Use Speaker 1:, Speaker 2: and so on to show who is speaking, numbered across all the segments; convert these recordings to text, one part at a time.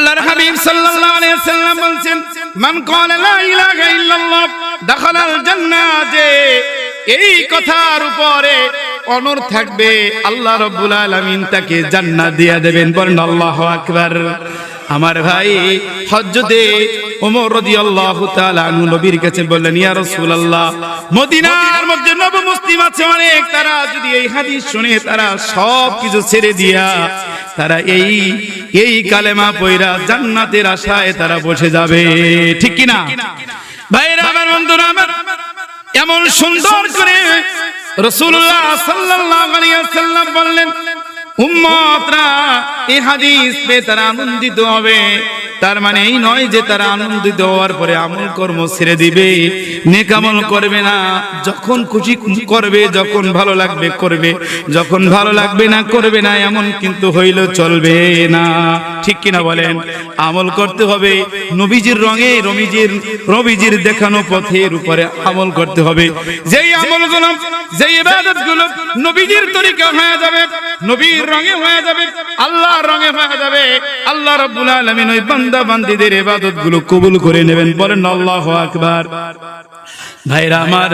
Speaker 1: আল্লাহর হাবিব সাল্লাল্লাহু আলাইহি ওয়াসাল্লাম বলেন, মান ক্বালা লা ইলাহা ইল্লাল্লাহ দাখালাল জান্নাহ। যে এই কথার উপরে অনর থাকবে, আল্লাহ রাব্বুল আলামিন তাকে জান্নাত দিয়ে দেবেন। বলেন আল্লাহু আকবার। আমার ভাই হজ্জতে ওমর রাদিয়াল্লাহু তাআলা আনহু নবীর কাছে বললেন, ইয়া রাসূলুল্লাহ, মদিনার মধ্যে নব মুসলিম আছে অনেক, তারা যদি এই হাদিস শুনে তারা সব কিছু ছেড়ে দিয়া তারা এই কালেমা পয়রা জান্নাতের আশায় তারা বসে যাবে, ঠিক কি না ভাইরা আমার, বন্ধুরা আমার? এমন সুন্দর করে রাসূলুল্লাহ সাল্লাল্লাহু আলাইহি ওয়াসাল্লাম বললেন, উম্মতরা এই হাদিস পেয়ে তারা আনন্দিত হবে। তার মানে এই নয় যে তারা আনন্দিত হওয়ার পরে আমল কর্ম ছেড়ে দিবে, নেক আমল করবে না। যখন খুশি করবে, যখন ভালো লাগবে করবে, যখন ভালো লাগবে না করবে না, এমন কিন্তু হইল চলবে না, ঠিক কিনা বলেন? আমল করতে হবে নবীজির রঙে, নবীজির দেখানো পথের উপরে আমল করতে হবে। যেই আমলগুলো, যেই ইবাদতগুলো নবীজির তরিকা হয়ে যাবে, নবীর রঙে হয়ে যাবে, আল্লাহর রঙে হয়ে যাবে, আল্লাহ রাব্বুল আলামিন ওই বান্দা বান্দীদের ইবাদতগুলো কবুল করে নেবেন। বলেন আল্লাহু আকবার। ভাইরা আমার,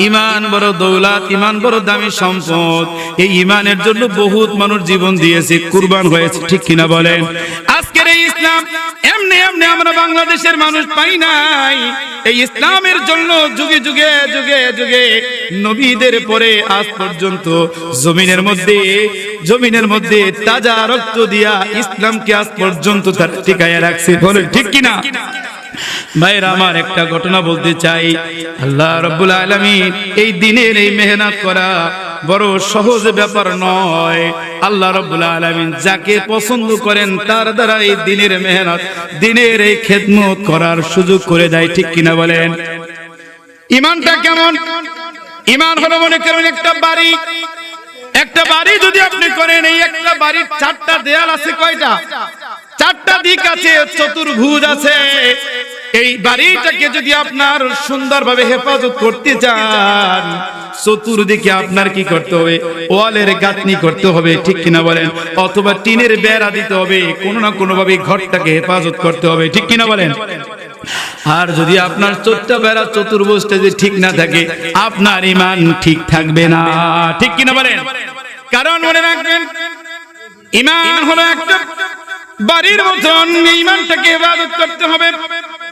Speaker 1: ঈমান বড় দৌলত, ঈমান বড় দামি সম্পদ। এই ঈমানের জন্য বহুত মানুষ জীবন দিয়েছে, কুরবান হয়েছে, ঠিক কিনা বলেন? আজকের এই ইসলাম এমনি এমনি আমরা বাংলাদেশের মানুষ পাই নাই। এই ইসলামের জন্য যুগে যুগে যুগে যুগে নবীদের পরে আজ পর্যন্ত জমিনের মধ্যে তাজা রক্ত দিয়া ইসলামকে আজ পর্যন্ত তার টিকায়া রাখছে। বলেন ঠিক কিনা? ভাইরা আমার, একটা ঘটনা বলতে চাই। আল্লাহ রাব্বুল আলামিন এই দিনের এই মেহনত করা বড় সহজ ব্যাপার নয়। আল্লাহ রাব্বুল আলামিন যাকে পছন্দ করেন তার দ্বারা এই দিনের মেহনত, দিনের এই খেদমত করার সুযোগ করে দেয়, ঠিক কিনা বলেন? ঈমানটা কেমন? ঈমান হলো মনে করেন একটা বাড়ি যদি আপনি করেন, এই একটা বাড়ির চারটা দেয়াল আছে, কয়টা? চারটা দিক আছে, চতুর্ভুজ আছে। এই বাড়িটাকে যদি আপনার সুন্দরভাবে হেফাজত করতে চান, চতুর্দিকে আপনার কি করতে হবে? ওয়ালের গাঁথনি করতে হবে, ঠিক কিনা বলেন? অথবা টিনের বেড়া দিতে হবে, কোনো না কোনো ভাবে ঘরটাকে হেফাজত করতে হবে, ঠিক কিনা বলেন? আর যদি আপনার চোরটা বেড়া চতুর্ভুজটা যদি ঠিক না থাকে, আপনার ঈমান ঠিক থাকবে না, ঠিক কিনা বলেন? কারণ মনে রাখবেন, ঈমান হলো একটা বাড়ির মতন। ঈমানটাকে হেফাজত করতে হবে।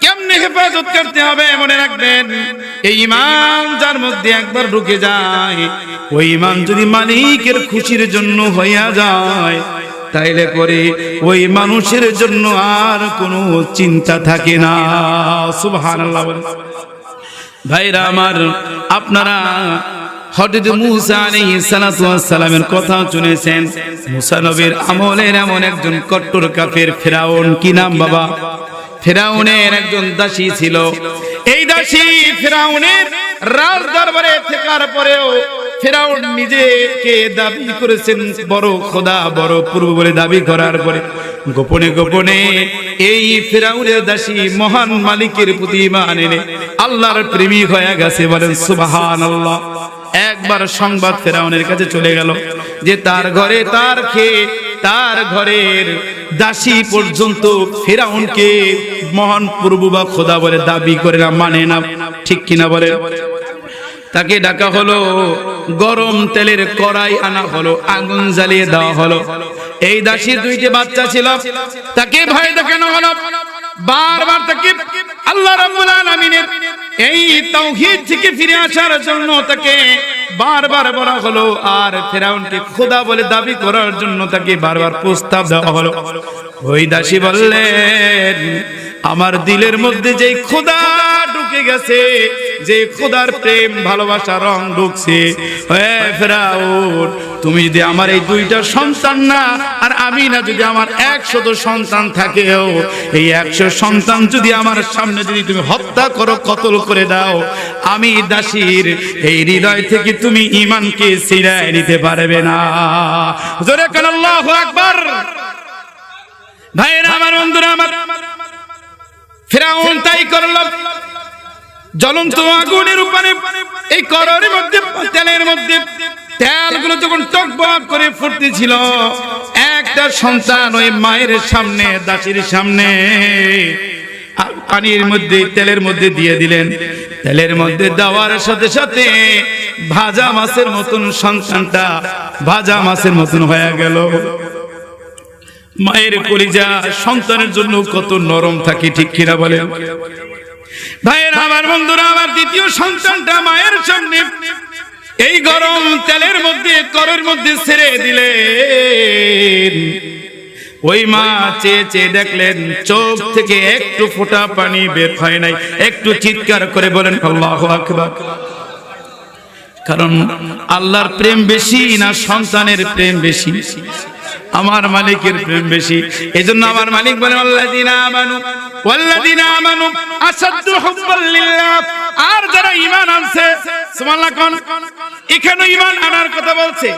Speaker 1: কেমনে হেফাজত করতে হবে মনে রাখবেন, এই ঈমান যার মধ্যে একবার ঢুকে যায়, ওই ঈমান যদি মালিকের খুশির জন্য হইয়া যায়, তাইলে করে ওই মানুষের জন্য আর কোনো চিন্তা থাকে না। সুবহানাল্লাহ। ভাইরা আমার, আপনারা হযরত মূসা আলাইহিস সালাতু ওয়াস সালামের কথা শুনেছেন। মূসা নবীর আমলের এমন একজন কট্টর কাফের ফিরাউন, কি নাম বাবা? ফিরাউনের একজন দাসী ছিল। এই দাসী ফিরাউনের রাজ দরবারে থাকার পরেও ফিরাউন নিজেকে দাবি করেছেন বড় খোদা, বড় প্রভু বলে দাবি করার পরে গোপনে গোপনে এই ফিরাউনের দাসী মহান মালিকের প্রতি ঈমান এনে আল্লাহর প্রেমিক হয়ে গেছে। বলেন সুবহানাল্লাহ। একবার সংবাদ ফিরাউনের কাছে চলে গেল যে তার ঘরে, তার খেয়ে, তার ঘরের দাসী পর্যন্ত ফিরাউনকে মহান প্রভু বা খোদা বলে দাবি করে না, মানে না, ঠিক কিনা বলে? তাকে ডাকা হলো, গরম তেলের কড়াই আনা হলো, আগুন জ্বালিয়ে দেওয়া হলো। এই দাসীর দুইটি বাচ্চা ছিল, তাকে ভয় দেখানো হলো। বারবার তাকে আল্লাহ রাব্বুল আলামিনের এই তাওহীদ থেকে ফিরে আসার জন্য তাকে বারবার বলা হলো, আর ফিরাউনকে খোদা বলে দাবি করার জন্য তাকে বারবার প্রস্তাব দেওয়া হলো। ওই দাসী বললেন, আমার দিলের মধ্যে যেই খোদা ঢুকে গেছে, যে খোদার প্রেম ভালোবাসা রং ঢুকছে, হে ফিরাউন, তুমি যদি আমার এই দুইটা সন্তান না আর আমি না, যদি আমার 100 সন্তান থাকেও, এই 100 সন্তান যদি আমার সামনে যদি তুমি হত্যা করো, কতল করে দাও, আমি দাসীর এই হৃদয় থেকে তুমি ঈমানকে ছিনায় নিতে পারবে না। জোরে কান আল্লাহু আকবার। ভাইরা আমার, বন্ধুরা আমার, ফিরাউন তাই করলো। জ্বলন্ত আগুনের উপরে এই কড়াইয়ের মধ্যে, তেলের মধ্যে তেলগুলো যখন টকবক করে ফুটতেছিল, একটা সন্তান ওই মায়ের সামনে, দাসীর সামনে পানির মধ্যে, তেলের মধ্যে দিয়ে দিলেন। তেলের মধ্যে দেওয়ার সাথে সাথে ভাজা মাছের মতন সন্তানটা ভাজা মাছের মতন হয়ে গেল। মায়ের কলিজা সন্তানের জন্য কত নরম থাকে, ঠিক কিনা বলেন ভাইয়েরা আমার, বন্ধুরা আমার, দ্বিতীয় সন্তানটা মায়ের সামনে এই গরম তেলের মধ্যে, কড়াইয়ের মধ্যে ছেড়ে দিলেন। ওই মা চেয়ে চেয়ে দেখলেন চোখ থেকে একটু ফোঁটা পানি বের হয় নাই। একটু চিৎকার করে বলেন আল্লাহু আকবার। কারণ আল্লাহর প্রেম বেশি না সন্তানের প্রেম বেশি? আমার মালিকের প্রেম বেশি। এজন্য আমার মালিক বলেন আল্লাযীনা আমানু ওয়াল্লাযীনা আমানু আসাদ্দু হুব্বাল লিল্লাহ। আর যারা ঈমান আনছে, সুবহানাল্লাহ কোন, এখানে ঈমান আনার কথা বলছে।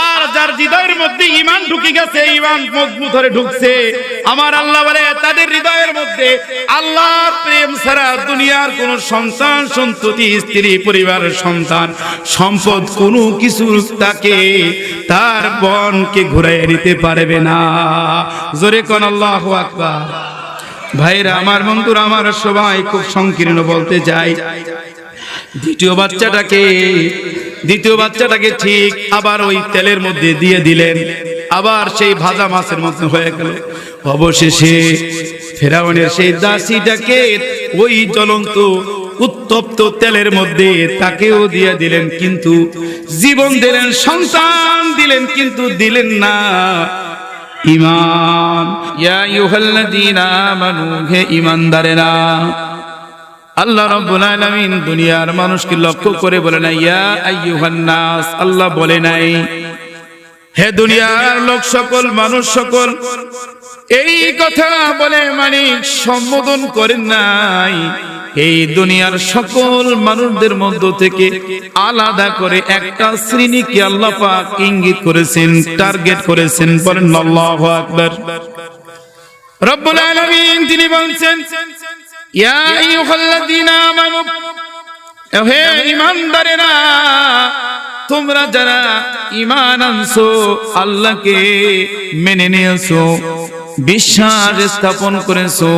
Speaker 1: আর যার হৃদয়ের মধ্যে ঈমান ঢুকে গেছে, ঈমান মজবুত হয়ে ঢুকছে, আমার আল্লাহ বলে তাদের হৃদয়ের মধ্যে আল্লাহর প্রেম ছাড়া দুনিয়ার কোন সন্তান, সন্ততি, স্ত্রী, পরিবারের সন্তান, সম্পদ কোনো কিছু তাকে, তার বনকে ঘুরাইয়ে নিতে পারবে না। জোরে কোন আল্লাহু আকবার। ভাইরা আমার, বন্ধুরা আমার, সবাই খুব সংকীর্ণ বলতে চাই। দ্বিতীয় বাচ্চাটাকে ঠিক আবার ওই তেলের মধ্যে দিয়ে দিলেন, আবার সেই ভাজা মাছের মতো হয়ে গেল। অবশেষে ফেরাউনের সেই দাসীটাকে ওই জ্বলন্ত উত্তপ্ত তেলের মধ্যে তাকেও দিয়ে দিলেন, কিন্তু জীবন দিলেন, সন্তান দিলেন, কিন্তু দিলেন না ঈমান। ইয়া আইয়ুহাল্লাযীনা আমানু, হে ঈমানদারেরা, আল্লাহ রাব্বুল আলামিন দুনিয়ার মানুষকে লক্ষ্য করে বলে না ইয়া আইয়ুহান নাস, আল্লাহ বলে নাই হে দুনিয়ার লোক সকল, মানুষ সকল। এই কথা বলে মালিক সম্বোধন করেন নাই। এই দুনিয়ার সকল মানুষদের মধ্য থেকে আলাদা করে একটা শ্রেণীকে আল্লাহ পাক ইঙ্গিত করেছেন, টার্গেট করেছেন। বলেন আল্লাহু আকবার। রব্বুল আলামিন তিনি বলছেন ইয়া আইয়ুহাল্লাযীনা আমানু, হে ঈমানদারেরা, তোমরা যারা ঈমান আনছো, আল্লাহকে মেনে নিয়েছো, বিশ্বাস স্থাপন করেছো,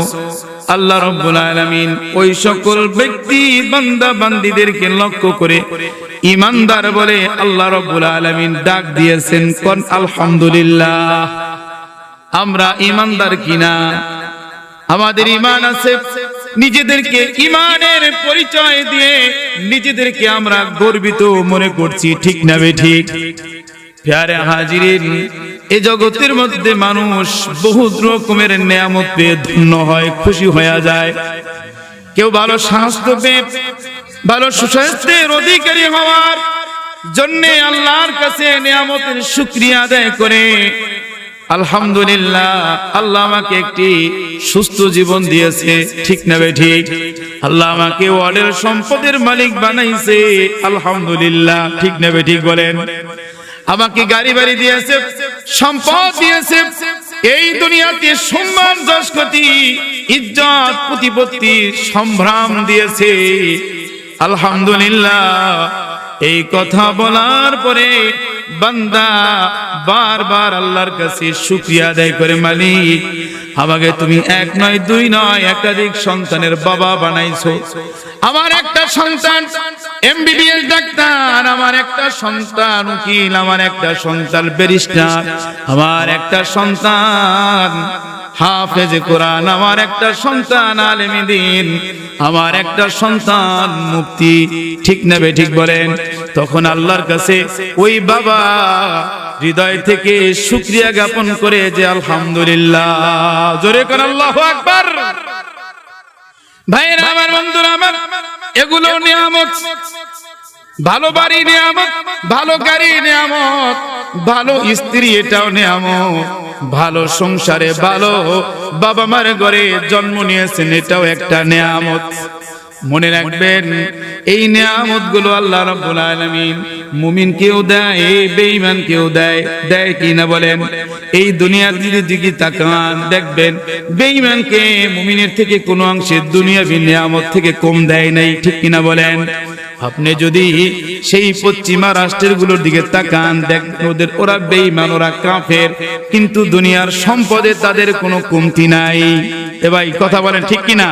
Speaker 1: আল্লাহ রাব্বুল আলামিন ওই সকল ব্যক্তি বান্দা বান্দীদেরকে লক্ষ্য করে ঈমানদার বলে আল্লাহ রাব্বুল আলামিন ডাক দিয়েছেন। কোন আলহামদুলিল্লাহ। আমরা ঈমানদার কিনা? আমাদের ঈমান আছে। নিজেদেরকে ঈমানের পরিচয় দিয়ে নিজেদেরকে আমরা গর্বিত মনে করছি, ঠিক না বেঠিক? প্যারে হাজিরিন, এই জগতের মধ্যে মানুষ বহুত রকমের নেয়ামত পেয়ে ধন্য হয়, খুশি হয়ে যায়। কেউ ভালো স্বাস্থ্য পেয়ে, ভালো সুস্বাস্থ্যের অধিকারী হওয়ার জন্য আল্লাহর কাছে নেয়ামতের শুকরিয়া আদায় করে, আলহামদুলিল্লাহ আল্লাহ আমাকে একটি সুস্থ জীবন দিয়েছে, ঠিক না বেঠিক? আল্লাহ আমাকে ওয়ার্ল্ডের সম্পদের মালিক বানাইছে, আলহামদুলিল্লাহ, ঠিক না বেঠিক বলেন? আমাকে গাড়ি বাড়ি দিয়েছে, সম্পদ দিয়েছে, এই দুনিয়াতে সম্মান, যশ, খ্যাতি, ইজ্জত, প্রতিপত্তি, সম্ভ্রম দিয়েছে, আলহামদুলিল্লাহ। এই কথা বলার পরে বান্দা বারবার আল্লাহর কাছে শুকরিয়া আদায় করে, মালিক আমাকে তুমি এক নয়, দুই নয়, একাধিক সন্তানের বাবা বানাইছো। আমার একটা সন্তান এমবিবিএস ডাক্তার, আমার একটা সন্তান উকিল, আমার একটা সন্তান ব্যারিস্টার, আমার একটা সন্তান হাফেজে কোরআন, আমার একটা সন্তান আলেমে দ্বীন, আমার একটা সন্তান মুফতি, ঠিক না বেঠিক বলেন? তখন আল্লাহর কাছে ওই বাবা হৃদয় থেকে শুকরিয়া জ্ঞাপন করে যে আলহামদুলিল্লাহ। জোরে করে আল্লাহু আকবার। ভাইরা আমার, বন্ধুরা আমার, এগুলো নিয়ামত। ভালো বাড়ি নিয়ামত, ভালো গাড়ি নিয়ামত, ভালো স্ত্রী এটাও নিয়ামত, ভালো সংসারে ভালো বাবা মার ঘরে জন্ম নিয়েছেন এটাও একটা নিয়ামত। মনে রাখবেন এই নিয়ামত গুলো আল্লাহ রাব্বুল আলামিন মুমিনকেও দেয়, বেঈমানকেও দেয়। দেয় কি না বলেন? এই দুনিয়ার দিকে তাকান, দেখবেন বেঈমানকে মুমিনের থেকে কোনো অংশে দুনিয়াবি নিয়ামত থেকে কম দেয় নাই, ঠিক কিনা বলেন? আপনি যদি সেই পশ্চিমা রাষ্ট্রগুলোর দিকে তাকান, দেখবেন ওদের ওরা বেঈমান, ওরা কাফের, কিন্তু দুনিয়ার সম্পদে তাদের কোনো কমতি নাই। এ ভাই কথা বলেন ঠিক কিনা?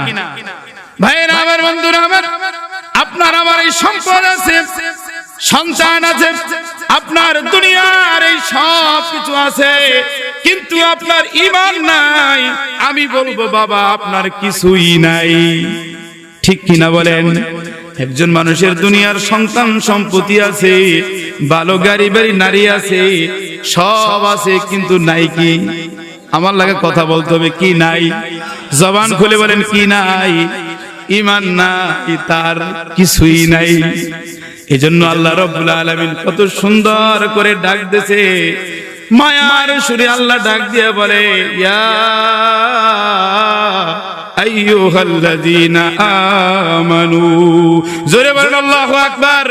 Speaker 1: ভাইরা আমার, বন্ধুরা আমার, আপনার আমার এই সম্পদ আছে, সন্তান আছে, আপনার দুনিয়ার এই সব কিছু আছে, কিন্তু আপনার ঈমান নাই। আমি বলবো বাবা আপনার কিছুই নাই। ঠিক কিনা বলেন? একজন মানুষের দুনিয়ার সন্তান সম্পত্তি আছে, ভালো গাড়ি বাড়ি নারী আছে, সব আছে, কিন্তু নাই কি? আমার লাগে কথা বলতে হবে, কি নাই? জবান খুলে বলেন কি নাই? ঈমান নাই, তার কিছুই নাই। এজন্য আল্লাহ রাব্বুল আলামিন কত সুন্দর করে ডাক দিয়েছে, মায়ার সুরে আল্লাহ ডাক দিয়ে বলে, ইয়া আইয়ুহাল্লাযীনা আমানু। জোরে বলেন আল্লাহু আকবার।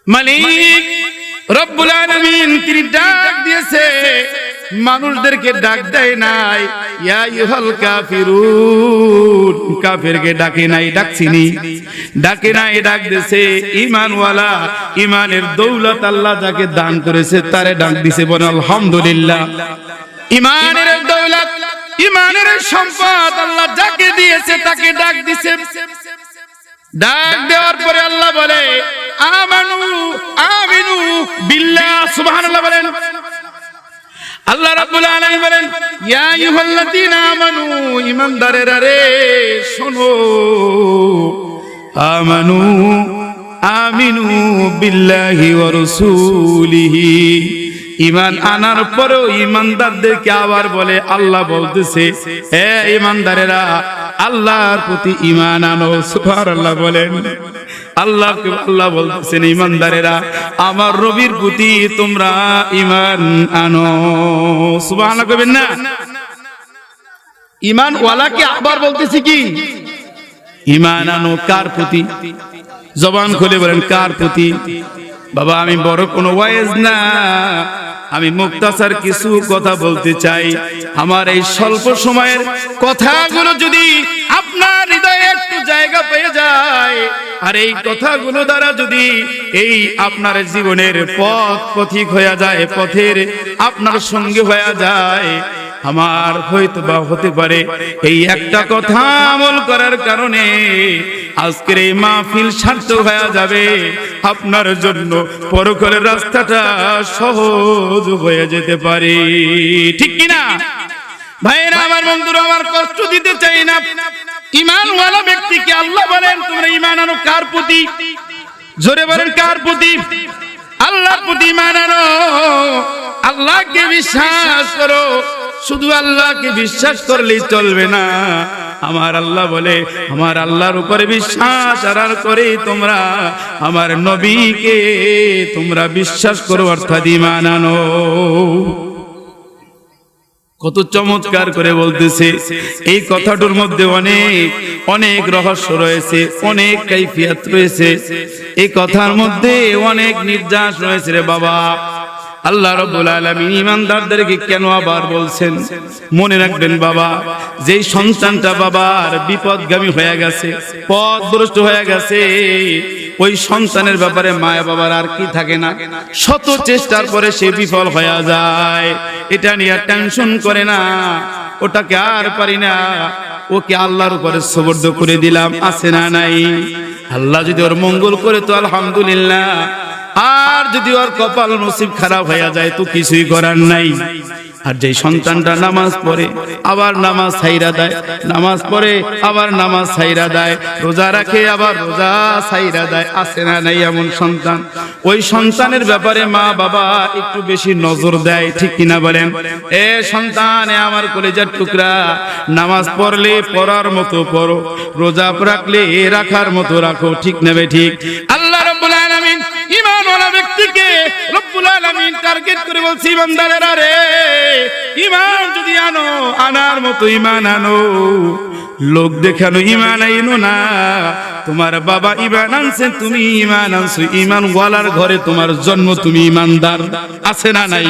Speaker 1: মালিক রব্বুল আলামিন তিনি ডাক দিয়েছে, মানুষদেরকে ডাক দেয় নাই। ইয়া আইয়ুহাল কাফিরুন, কাফেরকে ডাকে নাই, ডাকছিনি, ডাকে নাই, ডাক দিয়েছে ঈমানওয়ালা, ঈমানের দৌলত আল্লাহ যাকে দান করেছে তারে ডাক দিয়েছে। বলেন আলহামদুলিল্লাহ। ঈমানের দৌলত, ঈমানের সম্পদ আল্লাহ যাকে দিয়েছে তাকে ডাক দিয়েছে। ডাক দেওয়ার পরে আল্লাহ বলে আমানু, আমিনু বিল্লাহ। সুবহানাল্লাহ বলেন। আল্লাহ রাব্বুল আলামিন বলেন, ইয়া আইয়ুহাল্লাযীনা আমানু, ঈমানদারেরা রে শোনো, আমানু আমিনু বিল্লাহি ওয়া রাসূলিহি। ঈমান আনার পরেও ঈমানদারদেরকে আবার বলে, আল্লাহ বলতেছে, হে ঈমানদারেরা আল্লাহর প্রতি ঈমান আনো। সুবহানাল্লাহ বলেন। আল্লাহকে আল্লাহ বলতেছেন, ঈমানদারেরা আমার নবীর প্রতি তোমরা ঈমান আনো। সুবহানাল্লাহ কইবেন না? ঈমান ওয়ালাকে আবার বলতেছি কি? ঈমান আনো কার প্রতি? জবান খুলে বলেন কার প্রতি? বাবা আমি বড় কোনো ওয়াইজ না, আমি মুক্তাসার কিছু কথা বলতে চাই। আমার এই স্বল্প সময়ের কথাগুলো যদি আপনার হৃদয়ে একটু জায়গা পেয়ে যায়, আর এই কথাগুলো দ্বারা যদি এই আপনার জীবনের পথ পথিক হয়ে যায়, পথের আপনার সঙ্গে হয়ে যায়, আমার হয়তো বা হতে পারে এই একটা কথা আমল করার কারণে আজকের এই মাহফিল সার্থক হয়ে যাবে। আপনার জন্য পরকালের রাস্তাটা সহজ হয়ে যেতে পারে। ঠিক কিনা ভাইরা আমার, বন্ধুরা আমার, কষ্ট দিতে চাই না। ঈমানওয়ালা ব্যক্তিকে আল্লাহ বলেন তোমরা ঈমান আনো কার প্রতি? জোরে বলেন কার প্রতি? আল্লাহর প্রতি ঈমান আনো, আল্লাহকে বিশ্বাস করো। শুধু আল্লাহকে বিশ্বাস করলেই চলবে না। আমার আল্লাহ বলে আমার আল্লাহর উপরে বিশ্বাস আনার করে তোমরা আমার নবীকে তোমরা বিশ্বাস করো, অর্থাৎ ঈমান আনো। কত চমৎকার করে বলতেছে। এই কথাটার মধ্যে অনেক অনেক রহস্য রয়েছে, অনেক কাইফিয়াত রয়েছে। এই কথার মধ্যে অনেক নির্যাস রয়েছে রে বাবা। আল্লাহ রাব্বুল আলামিন ঈমানদারদেরকে কেন আবার বলছেন? মনে রাখবেন বাবা, যেই সন্তানটা বাবার বিপদগামী হয়ে গেছে, পথভ্রষ্ট হয়ে গেছে, ওই সন্তানের ব্যাপারে মায়া বাবার আর কি থাকে না? শত চেষ্টার পরে সে বিফল হয়ে যায়। এটা নিয়ে টেনশন করে না, ওটাকে আর পারি না, ওকে আল্লাহর উপরে সুবর্দ করে দিলাম, আছে না নাই? আল্লাহ যদি ওর মঙ্গল করে তো আলহামদুলিল্লাহ, আর যদি ওর কপাল নসিব খারাপ হয়ে যায় তো কিছুই করার নাই। আর যে সন্তানটা নামাজ পড়ে আবার নামাজ ছাইরা দেয়, নামাজ পড়ে আবার নামাজ ছাইরা দেয়, রোজা রাখে আবার রোজা ছাইরা দেয়, আছে না নাই এমন সন্তান? ওই সন্তানের ব্যাপারে মা বাবা একটু বেশি নজর দেয়। ঠিক কিনা বলেন? এ সন্তান, আমার কলেজার টুকরা, নামাজ পড়লে পড়ার মতো পড়ো, রোজা রাখলে রাখার মতো রাখো। ঠিক নেবে? ঠিক। আল্লাহ রাব্বুল আলামিন ঈমানওয়ালা ব্যক্তিকে রব্বুল আলামিন টার্গেট করে বলছি, বান্দারা রে, ঈমান যদি আনো, আনার মতো ঈমান আনো, লোক দেখানো ঈমান আইনো না। তোমার বাবা ঈমান আনছেন, তুমি ঈমান আনছো, ঈমান ওয়ালার ঘরে তোমার জন্ম, তুমি ঈমানদার, আছে না নাই?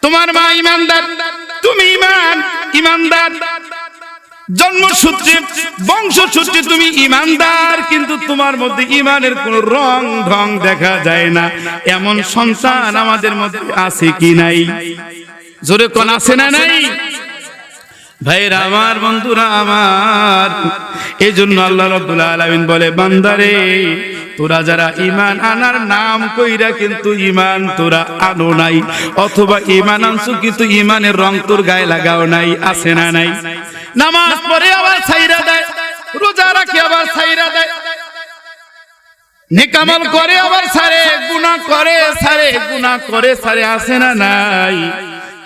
Speaker 1: তোমার মা ঈমানদার, তুমি ঈমানদার। জন্মসূত্রে বংশসূত্রে তুমি ইমানদার, কিন্তু তোমার মধ্যে ইমানের কোন রং ঢং দেখা যায় না। এমন সন্তান আমাদের মধ্যে আছে কি নাই? জোরে কোন আছে না নাই? ভাইরা আমার, বন্ধুরা আমার, এই জন্য আল্লাহ রাব্বুল আলামিন বলে, বান্দারে তোরা যারা ঈমান আনার নাম কইরা কিন্তু ঈমান তোরা আনো নাই, অথবা ঈমান আনছো কিন্তু ঈমানের রং তোর গায়ে লাগাও নাই, আছে না নাই? নামাজ পড়ে আবার ছাইরা দেয়, রোজা রাখে আবার ছাইরা দেয়, নেক আমল করে আবার ছাড়ে, গুনাহ করে ছাড়ে, গুনাহ করে ছাড়ে, আছে না নাই?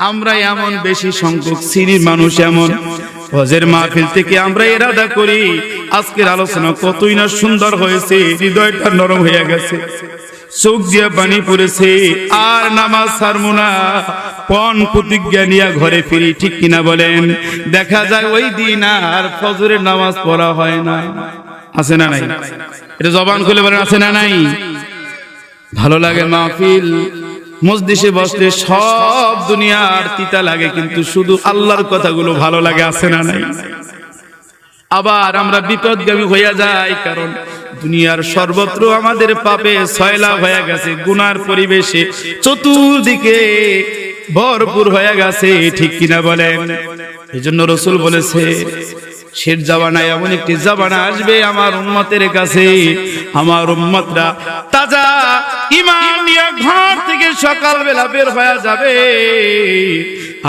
Speaker 1: আমরা এমন বেশি সংখ্যক শ্রেণীর মানুষ এমন, হজের মাহফিল থেকে আমরা ইরাদা করি আজকের আলোচনা কতই না সুন্দর হয়েছে, হৃদয়টা নরম হয়ে গেছে, চোখ দিয়ে পানি পড়েছে, আর নামাজ ছাড়বো না, পণ প্রতিজ্ঞা নিয়ে ঘরে ফিরি, ঠিক কিনা বলেন? দেখা যায় ওই দিন আর ফজরের নামাজ পড়া হয় না, আছে না নাই? এটা জবান খুলে বলেন, আছে না নাই? ভালো লাগে মাহফিল, মজলিসে বসলে সব দুনিয়ার তিতা লাগে, কিন্তু শুধু আল্লাহর কথাগুলো ভালো লাগে, আছে না নাই? আবার আমরা বিপদগামী হইয়া যাই, কারণ দুনিয়ার সর্বত্র আমাদের পাপে সয়লাভ হয়ে গেছে, গুনার পরিবেশে চতুর্দিকে ভরপুর হয়ে গেছে, ঠিক কিনা বলেন? এই জন্য রাসূল বলেছে, শেষ জামানায় এমন একটি জামানা আসবে আমার উম্মতের কাছে, আমার উম্মতরা তাজা ঈমান নিয়ে ঘর থেকে সকালবেলা বের হয়ে যাবে,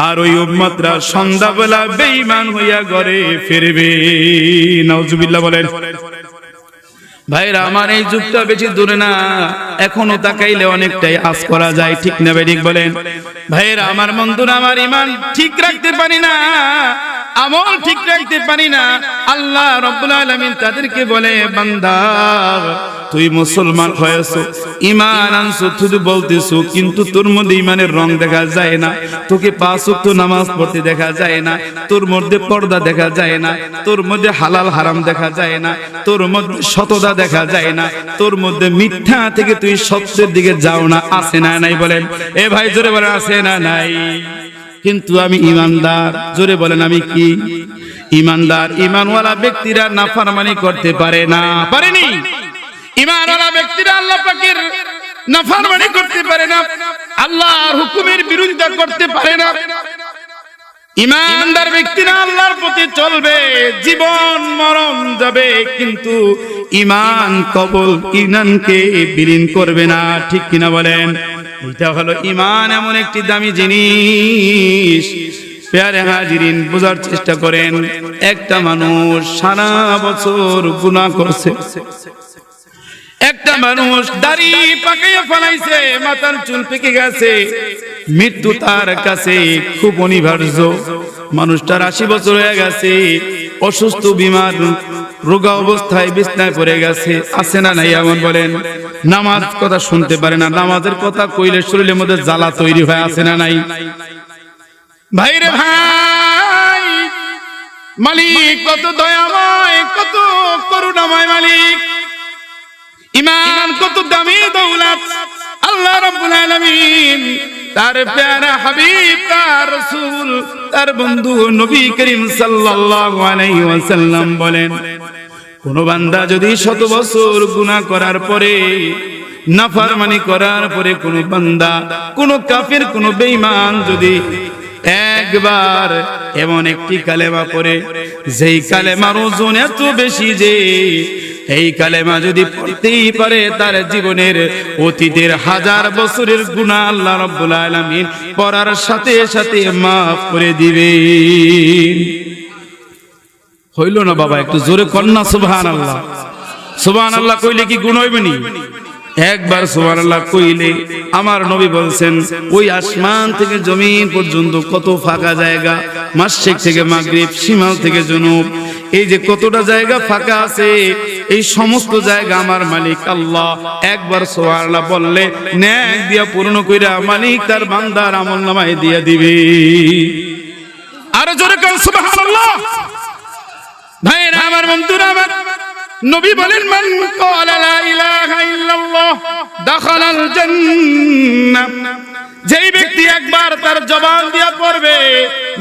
Speaker 1: আর ওই উম্মতরা সন্ধ্যাবেলা বেঈমান হইয়া ঘরে ফিরবে। নাউজুবিল্লাহ বলেন। ভাইরা আমার, এই যুগটা বেশি দূরে না, এখনো তাকাইলে অনেকটাই আশ করা যায়, ঠিক না ঠিক বলেন? ভাইরা আমার, বন্ধুরা আমার, ঈমান ঠিক রাখতে পারি না, আমল ঠিক রাখতে পারি না, আল্লাহ রাব্বুল আলামিন তাদেরকে বলে, বান্দা তুই মুসলমান হয়েছো, ঈমান আনছো, শুধু বলতেছো, কিন্তু তোর মধ্যে ঈমানের রং দেখা যায় না, তোকে পাঁচ ওয়াক্ত নামাজ পড়তে দেখা যায় না, তোর মধ্যে পর্দা দেখা যায় না, তোর মধ্যে হালাল হারাম দেখা যায় না, তোর মধ্যে সততা দেখা যায় না, তোর মধ্যে মিথ্যা থেকে তুই সত্যের দিকে যাও না, আছে না নাই? বলেন এ ভাই, জোরে বলেন, আছে না নাই? কিন্তু আমি ইমানদার, জোরে বলেন আমি কি? ইমানদার। ইমানওয়ালা ব্যক্তিরা নাফরমানি করতে পারে না, পারেনি? ইমানওয়ালা ব্যক্তিরা আল্লাহ পাকের নাফরমানি করতে পারে না, আল্লাহর হুকুমের বিরোধিতা করতে পারে না। ইমানদার ব্যক্তিরা আল্লাহর প্রতি চলবে, জীবন মরণ যাবে, কিন্তু ঈমান কবুল, ঈমানকে বিলীন করবে না, ঠিক কিনা বলেন? এটা হলো ঈমান, এমন একটি দামি জিনিস। প্যারে হাজিরিন, বোঝার চেষ্টা করেন, একটা মানুষ সারা বছর গুনাহ করছে, একটা মানুষ দাড়ি পাকাইয়া ফেলাইছে, মাথার চুল পেকে গেছে, মৃত্যু তার কাছে খুব অনিবার্য। মানুষটার 80 বছর হয়ে গেছে, অসুস্থ, বিমার, রোগা অবস্থায় বিছনায় পড়ে গেছে, আছে না নাই? এমন বলেন, নামাজ কথা শুনতে পারে না, নামাজের কথা কইলে শরীরের মধ্যে জ্বালা তৈরি হয়, আছে না নাই? ভাইরে ভাই, মালিক কত দয়াময়, কত করুণাময় মালিক, ঈমান কত দামি দৌলত, আল্লাহ রাব্বুল আলামিন তার প্যারা হাবিব, তার রাসূল, তার বন্ধু নবী করিম সাল্লাল্লাহু আলাইহি ওয়াসাল্লাম বলেন, কোন বান্দা যদি 100 বছর গুনাহ করার পরে, নাফরমানি করার পরে, কোন বান্দা, কোন কাফির, কোন বেঈমান যদি একবার এমন একটি কালেমা পড়ে, যেই কালেমার ওজন এত বেশি যে এই কালেমা যদি পড়তেই পারে, তার জীবনের অতীতের 1000 বছরের গুনাহ আল্লাহ রাব্বুল আলামিন পড়ার সাথে সাথে মাফ করে দিবেন। হইল না বাবা? একটু জোরে কন্যা সুবহানাল্লাহ। সুবহানাল্লাহ কইলে কি গুণ হইবে নি? একবার সুবহানাল্লাহ কইলে, আমার নবী বলছেন, ওই আসমান থেকে জমিন পর্যন্ত কত ফাঁকা জায়গা, মাশরিক থেকে মাগরিব, শিমাল থেকে জুনুব, এই যে কতটা জায়গা ফাঁকা আছে, এই সমস্ত জায়গা আমার মালিক আল্লাহ একবার সুবহানাল্লাহ বললে নেক দিয়া পূর্ণ কইরা মালিক তার বান্দার আমলনামায় দিয়া দিবে। আর জোরে কর সুবহানাল্লাহ। ভাইরা আমার, বন্ধুরা আমার, নবী বলেন, মান ক্বালা লা ইলাহা ইল্লাল্লাহ দাখালাল জান্নাহ, যেই ব্যক্তি একবার তার জবান দিয়া পড়বে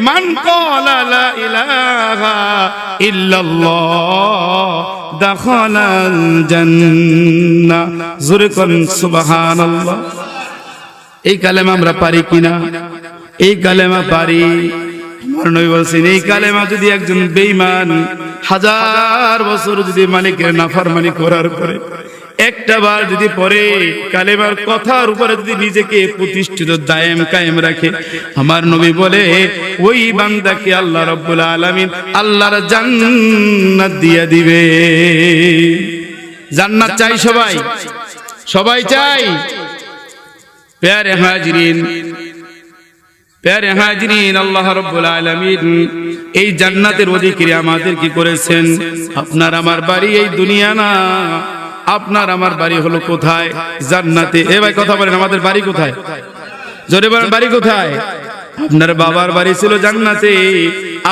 Speaker 1: মান ক্বালা লা ইলাহা ইলাহা ইল্লাল্লাহ দাখালাল জান্নাহ। জোরে বলেন সুবহানাল্লাহ। এই কালেমা আমরা পারি কিনা? এই কালেমা পারি। আমার নবী বলেছেন এই কালেমা যদি একজন বেঈমান 1000 বছর যদি মালিকের নাফরমানি করার পরে একটা বার যদি পড়ে, কালেমার কথার উপরে যদি নিজেকে প্রতিষ্ঠিত দায়েম কায়েম রাখে, আমার নবী বলে ওই বান্দাকে আল্লাহ রাব্বুল আলামিন আল্লাহর জান্নাত দিয়ে দিবে। জান্নাত চাই সবাই, সবাই চাই। প্যারে হাজরিন, প্যারে হাজরিন, আল্লাহ রাব্বুল আলামিন এই জান্নাতের অধিকারী আমাদের কি করেছেন? আপনার আমার বাড়ি এই দুনিয়া না, আপনার আমার বাড়ি হলো কোথায়? জান্নাতে। এ ভাই কথা বলেন, আমাদের বাড়ি কোথায়? জোরে বলেন, বাড়ি কোথায়? আপনার বাবার বাড়ি ছিল জান্নাতে,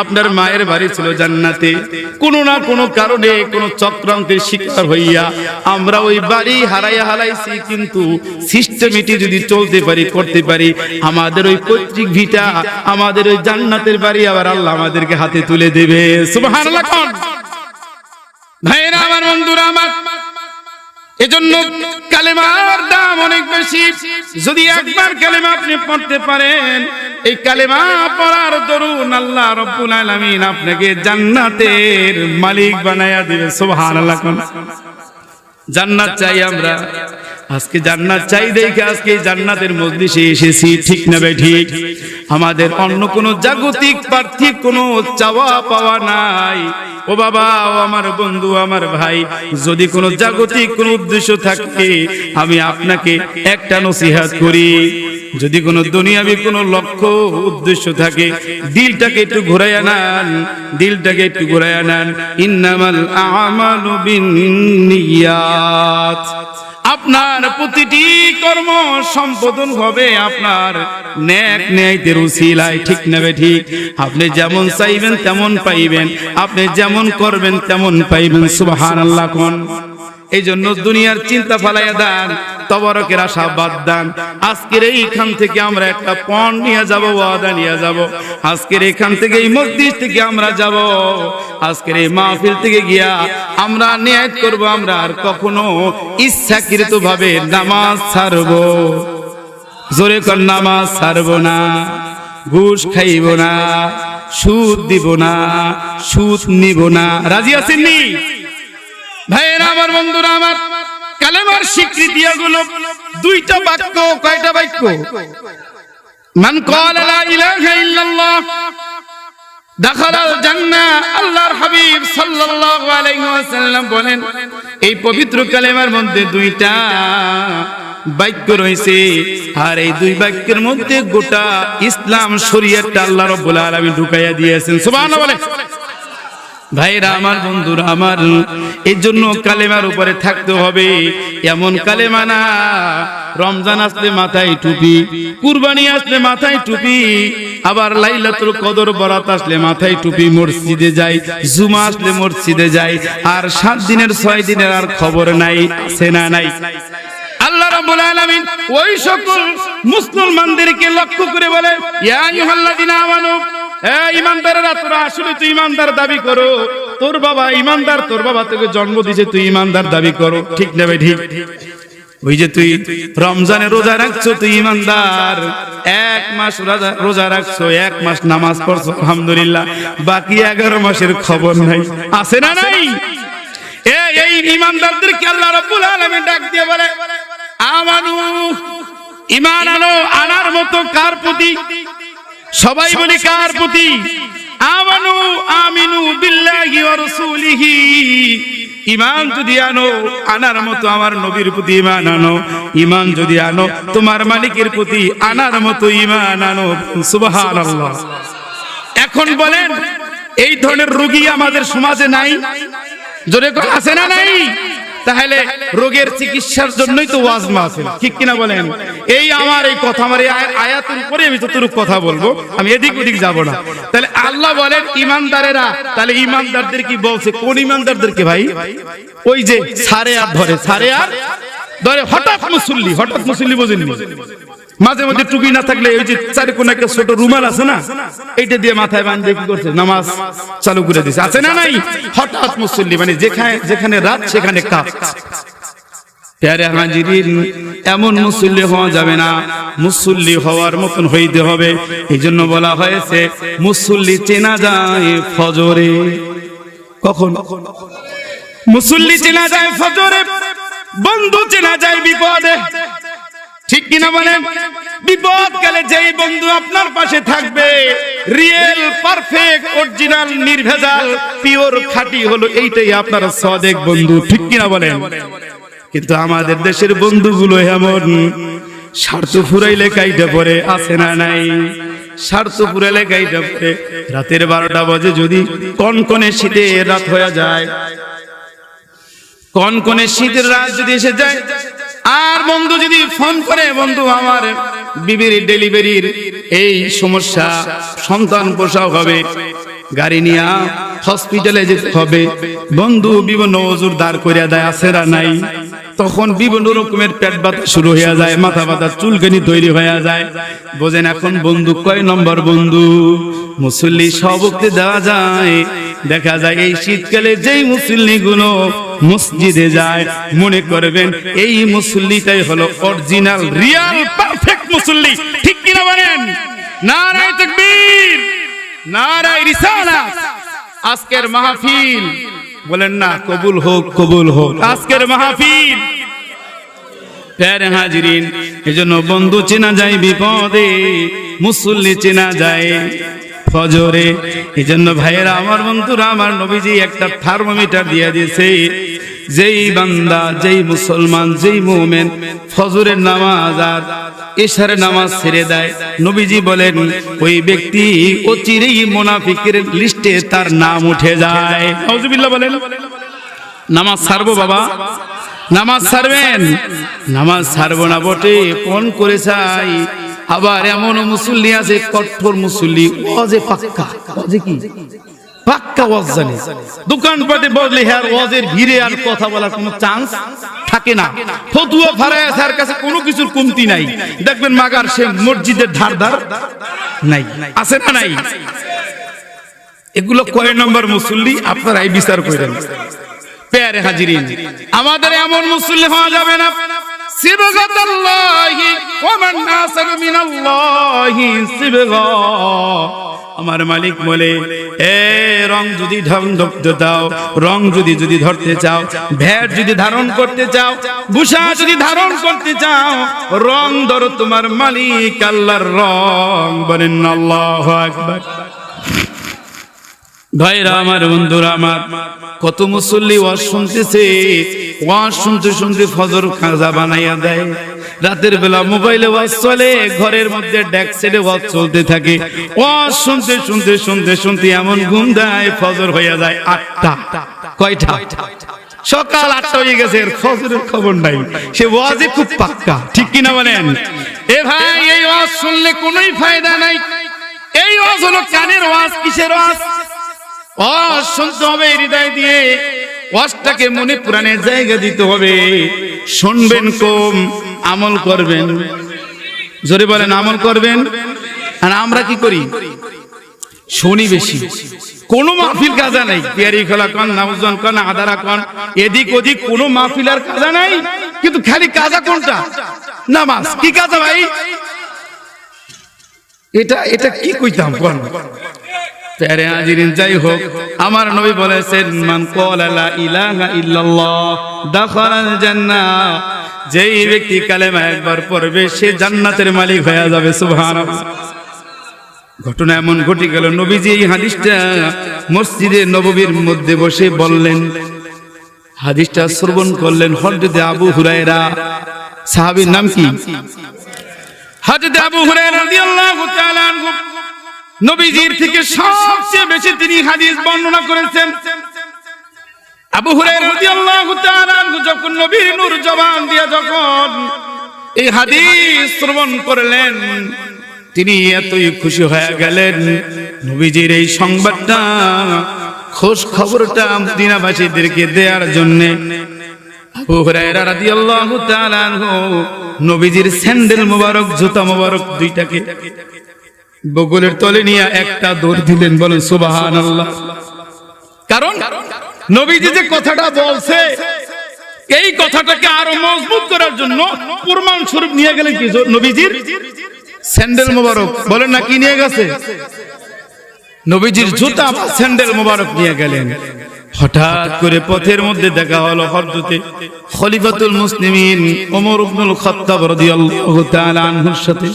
Speaker 1: আপনার মায়ের বাড়ি ছিল জান্নাতে। কোনো না কোনো কারণে কোনো চক্রান্তের শিকার হইয়া আমরা ওই বাড়ি হারাইয়া হারাইছি, কিন্তু সিস্টেমেটিক যদি চলতে পারি, করতে পারি, আমাদের ওই পৈতৃক ভিটা, আমাদের ওই জান্নাতের বাড়ি আবার আল্লাহ আমাদেরকে হাতে তুলে দেবে। সুবহানাল্লাহ। ভাইরা আমার, বন্ধুরা আমার, এজন্য কালেমার দাম অনেক বেশি। যদি একবার কালেমা আপনি পড়তে পারেন, এই কালেমা পড়ার দরুন আল্লাহ রাব্বুল আলামিন আপনাকে জান্নাতের মালিক বানায়া দিবে। সুবহানাল্লাহ। জান্নাত চাই আমরা, আজকে জান্নাত চাই দেখে আজকে জান্নাতের মজলিসে এসেছি, ঠিক না ভাই? ঠিক। আমাদের অন্য কোনো জাগতিক পার্থিব কোনো চাওয়া পাওয়া নাই। ও বাবা, ও আমার বন্ধু, আমার ভাই, যদি কোনো জাগতিক কোনো উদ্দেশ্য থাকে, আমি আপনাকে একটা নসিহত করি, যদি কোনো দুনিয়াবি কোনো লক্ষ্য উদ্দেশ্য থাকে, দিলটাকে একটু ঘুরাইয়া নেন, দিলটাকে একটু ঘুরাইয়া নেন। ইন্নামাল আমালু বিন্নিয়াত। আপনার প্রতিটি কর্ম সম্পাদন হবে আপনার নেক নিয়তের উসিলায়, ঠিক না বে ঠিক? আপনি যেমন চাইবেন তেমন পাইবেন, আপনি যেমন করবেন তেমন পাইবেন। সুবহানাল্লাহ। কোন এই জন্য দুনিয়ার চিন্তা ফালাইয়া দেন, তবরকের আশা বাদ দেন। আজকের এইখান থেকে আমরা একটা পণ নিয়ে যাব, ওয়াদা নিয়ে যাব। আজকের এখান থেকে এই মসজিদ থেকে আমরা যাব, আজকের এই মাহফিল থেকে গিয়া আমরা নিয়ত করব, আমরা আর কখনো ইচ্ছাকৃত ভাবে নামাজ ছাড়ব। জোরে কর, নামাজ ছাড়ব না, ঘুষ খাইব না, সুদ দিব না, সুদ নিব না। রাজি আছেন নি ভাইয়েরা আমার, বন্ধুরা আমার? কালেমার স্বীকৃতি এগুলো দুইটা বাক্য। কয়টা বাক্য? মান ক্বালা লা ইলাহা ইল্লাল্লাহ দাখালাল জান্নাহ। আল্লাহর হাবিব সাল্লাল্লাহু আলাইহি ওয়াসাল্লাম বলেন, এই পবিত্র কালেমার মধ্যে দুইটা বাক্য রয়েছে, আর এই দুই বাক্যের মধ্যে গোটা ইসলাম শরীয়তটা আল্লাহ রাব্বুল আলামিন ঢুকাইয়া দিয়েছেন। সুবহানাল্লাহ বলে। ভাইরা আমার, বন্ধুরা আমার, এই জন্য কালেমার উপরে থাকতে হবে। এমন কালেমা না রমজান আসলে মাথায় টুপি, কুরবানি আসলে মাথায় টুপি, আবার লাইলাতুল কদর বরাত আসলে মাথায় টুপি, মসজিদে যাই, জুমা আসলে মসজিদে যাই, আর 7 দিনের 6 দিনের আর খবর নাই। আছে না নাই? আল্লাহ রাব্বুল আলামিন ওই সকল মুসলমানদেরকে লক্ষ্য করে বলে, ইয়া আইয়ুহাল্লাযিনা আমানু, ইমানদারেরা, তোরা আসলে তুই ইমানদার দাবি করো, তোর বাবা ইমানদার, তোর বাবা তোকে জন্ম দিয়েছে, তুই ইমানদার দাবি করো, ঠিক না ভাই? ঠিক। ওই যে তুই রমজানে রোজা রাখছো, তুই ইমানদার। 1 মাস রোজা রাখছো, 1 মাস নামাজ পড়ছো, আলহামদুলিল্লাহ। বাকি 11 মাসের খবর নাই। আছে না নাই? এই ইমানদারদেরকে আল্লাহ রাব্বুল আলামিন ডাক দিয়ে বলে, আমানু, ঈমান আনো। আনার মতো কার প্রতি? সবাই বলি কার প্রতি? আমানু আমিনু বিল্লাহি ওয়া রাসূলিহি। ঈমান যদি আনো, আনার মতো আমার নবীর প্রতি ঈমান আনো। ঈমান যদি আনো, তোমার মালিকের প্রতি আনার মতো ঈমান আনো। সুবহানাল্লাহ। এখন বলেন, এই ধরনের রোগী আমাদের সমাজে নাই? জোরে আছে না নাই? তাহলে রোগের চিকিৎসার জন্যই তো ওয়াজ মাহফিল, ঠিক কিনা বলেন? এই আমার এই কথা, আমার এই আয়াতের উপরে আমি যতটুকু কথা বলবো, আমি এদিক ওদিক যাব না। তাহলে আল্লাহ বলেন ইমানদারেরা, তাহলে ইমানদারদের কি বলছে? কোন ইমানদারদেরকে ভাই? ওই যে সারে আর ধরে, সারে আর ধরে, হঠাৎ মুসল্লি, হঠাৎ মুসল্লি বোঝেননি? মাঝে মধ্যে টুপি না থাকলে ওই যে চারি কোনা একটা ছোট রুমাল আছে না, এইটা দিয়ে মাথায় বাঁধে কি করছে, নামাজ চালু করে দিছে, আছে না নাই? হঠাৎ মুসল্লি, মানে যেখানে রাত সেখানে কাজ। প্যারে হাজিরিন, এমন মুসল্লি হওয়া যাবে না, মুসল্লি হওয়ার মতন হইতে হবে। এই জন্য বলা হয়েছে মুসল্লি চেনা যায় ফজরে। কখন? মুসল্লি চেনা যায় ফজরে, বন্ধু চেনা যায় বিপদে। ঠিক কিনা বলেন? বিপদ কালে যেই বন্ধু আপনার পাশে থাকবে, রিয়েল, পারফেক্ট, অরিজিনাল, নির্ভেজাল, পিওর, খাঁটি হলো এইটাই আপনার সাদেক বন্ধু। ঠিক কিনা বলেন? কিন্তু আমাদের দেশের বন্ধুগুলো এমন, স্বার্থ ফুরাইলে কাইটা পড়ে, আছে না নাই? স্বার্থ ফুরাইলে কাইটা পড়ে। রাতের 12টা বাজে যদি কনকনে শীতের রাত হয়ে যায়, কনকনে শীতের রাত যদি এসে যায়, আর বন্ধু যদি ফোন করে, বন্ধু আমার বিবির ডেলিভারির এই সমস্যা, সন্তান প্রসব হবে, গাড়ি নিয়ে হসপিটালে যেতে হবে, বন্ধু বিভিন্ন ওজুর দাঁড় করিয়া দেয়, আছে না নাই? তখন বিভিন্ন রকমের পেট ব্যথা শুরু হয়ে যায়, মাথা ব্যথা, চুলকানি তৈরি হয়ে যায়। বোঝেন এখন বন্ধু কয় নম্বর বন্ধু? মুসল্লি সবকে দেওয়া যায়। দেখা যায় এই শীতকালে যেই মুসল্লি গুলো মসজিদে যায়, মনে করবেন এই মুসল্লিটাই হলো অরিজিনাল, রিয়াল, পারফেক্ট মুসল্লি। ঠিক কিনা বলেন? নারায়ে তাকবীর, নারায়ে রিসালাত। আজকের মাহফিল বলেন না, কবুল হোক, কবুল হোক আজকের মাহফিল। প্যারে হাজিরিন, এজন্য বন্ধু চেনা যায় বিপদে, মুসল্লি চেনা যায় ফজরে। এজন্য ভাইয়েরা আমার, বন্ধুরা আমার, নবীজি একটা থার্মোমিটার দিয়ে দিয়েছে। যেই বান্দা, যেই মুসলমান, যেই মুমিন ফজরের নামাজ আর এশারের নামাজ ছেড়ে দেয়, নবীজি বলেন ওই ব্যক্তি অচিরেই মুনাফিকের লিস্টে তার নাম উঠে যায়। নাউজুবিল্লাহ বলেন। নামাজ ছাড়বো বাবা, নামাজ ছাড়বেন? নামাজ ছাড়বো না বটে, কোন করে চাই। আবার এমন মুসল্লি আছে, কঠোর মুসল্লি, ওয়াজে পাক্কা, ওয়াজে কি পাক্কা ওয়াজ জানে, দোকানপাটে বসলে হ্যাঁ ওয়াজের ভিড়ে আর কথা বলার কোনো চান্স থাকে না। ফতুয়া ফারায় তার কাছে কোনো কিছুর কমতি নাই। দেখবেন মাগার সে মসজিদের ধার ধার নাই, আছে না নাই? এগুলো কয় নম্বর মুসল্লি আপনারাই বিচার করেন। প্যারে হাজিরিন, আমাদের এমন মুসল্লি হওয়া যাবে না। সিবগাতাল্লাহি ওয়া মান নাসারু মিনাল্লাহি সিবগা। আমার মালিক বলে, এ রং যদি ধরতে দাও, রং যদি ধরতে চাও, ভেট যদি ধারণ করতে চাও, ভূষা যদি ধারণ করতে চাও, রং ধরো, তোমার মালিক আল্লাহর রং। বলেন আল্লাহু আকবার। ভাইরা আমার, বন্ধুরা আমার, কত মুসল্লি ওয়াজ শুনতেছে, ওয়াজ শুনতে শুনতে ফজর খাজা বানাইয়া দেয়। রাতের বেলা মোবাইলে ওয়াজ চলে, ঘরের মধ্যে ডেক সেটে ওয়াজ চলতে থাকে। ওয়াজ শুনতে শুনতে শুনতে শুনতে এমন ঘুম দেয়, ফজর হয়ে যায় 8টা। কয়টা? সকাল 8টা হয়ে গেছে, ফজরের খবর নাই। সে ওয়াজে খুব পাক্কা। ঠিক কিনা বলেন? এ ভাই, এই ওয়াজ শুনলে কোনোই ফায়দা নাই। এই ওয়াজ হলো কানের ওয়াজ। কিসের ওয়াজ? ওয়াজ শুনতে হবে হৃদয় দিয়ে, ওয়াজটাকে মনে প্রাণে জায়গা দিতে হবে। শুনবেন কম, আমল করবেন। জোরে বলেন, আমল করবেন। আর আমরা কি করি? শুনি বেশি। কোন মাহফিল কাজা নাই। পিয়ারি খোলা কন, নাউজন কন, আদারা কন, এদিক ওদিক কোনো মাহফিল আর কাজা নাই। কিন্তু খালি কাজা কোনটা? নামাজ। কি কাজা ভাই? এটা কি কইতাম কোন? প্যারে হাজিরিন, যাই হোক, আমার নবী বলেছেন, মান ক্বালা লা ইলাহা ইল্লাল্লাহ দাখালাল জান্নাহ। যেই ব্যক্তি কালেমা একবার পড়বে, সে জান্নাতের মালিক হয়ে যাবে। সুবহানাল্লাহ। ঘটনা এমন ঘটে গেল, নবীজি এই হাদিসটা মসজিদে নববীর মধ্যে বসে বললেন, হাদিসটা শ্রবণ করলেন হযরত আবু হুরায়রা। সাহাবীর নাম কি? হযরত আবু হুরায়রা রাদিয়াল্লাহু তাআলা আনহু। নবীজির থেকে সবচেয়ে বেশি তিনি হাদিস বর্ণনা করেছেন। আবু হুরায়রা রাদিয়াল্লাহু তাআলা আনহু যখন নবীর নূর জবান দিয়ে যখন এই হাদিস শ্রবণ করলেন, তিনি এতই খুশি হয়ে গেলেন। নবীজির এই সংবাদটা, খোঁজ খবরটা মদিনাবাসীদেরকে দেওয়ার জন্য আবু হুরায়রা রাদিয়াল্লাহু তাআলা আনহু নবীজির স্যান্ডেল মোবারক, জুতা মোবারক দুইটাকে বগলের তলে নিয়ে একটা দৌড় দিলেন। বলেন সুবহানাল্লাহ। কারণ নবীজি যে কথাটা বলছে, এই কথাটাকে আরো মজবুত করার জন্য প্রমাণ স্বরূপ নিয়ে গেলেন কি নবীজির স্যান্ডেল মোবারক। বলেন না কি নিয়ে গেছে? নবীজির জুতা বা স্যান্ডেল মোবারক নিয়ে গেলেন। হঠাৎ করে পথের মধ্যে দেখা হলো হযরতে খলিফাতুল মুসলিমিন ওমর ইবনুল খাত্তাব রাদিয়াল্লাহু তাআলা আনহুর সাথে।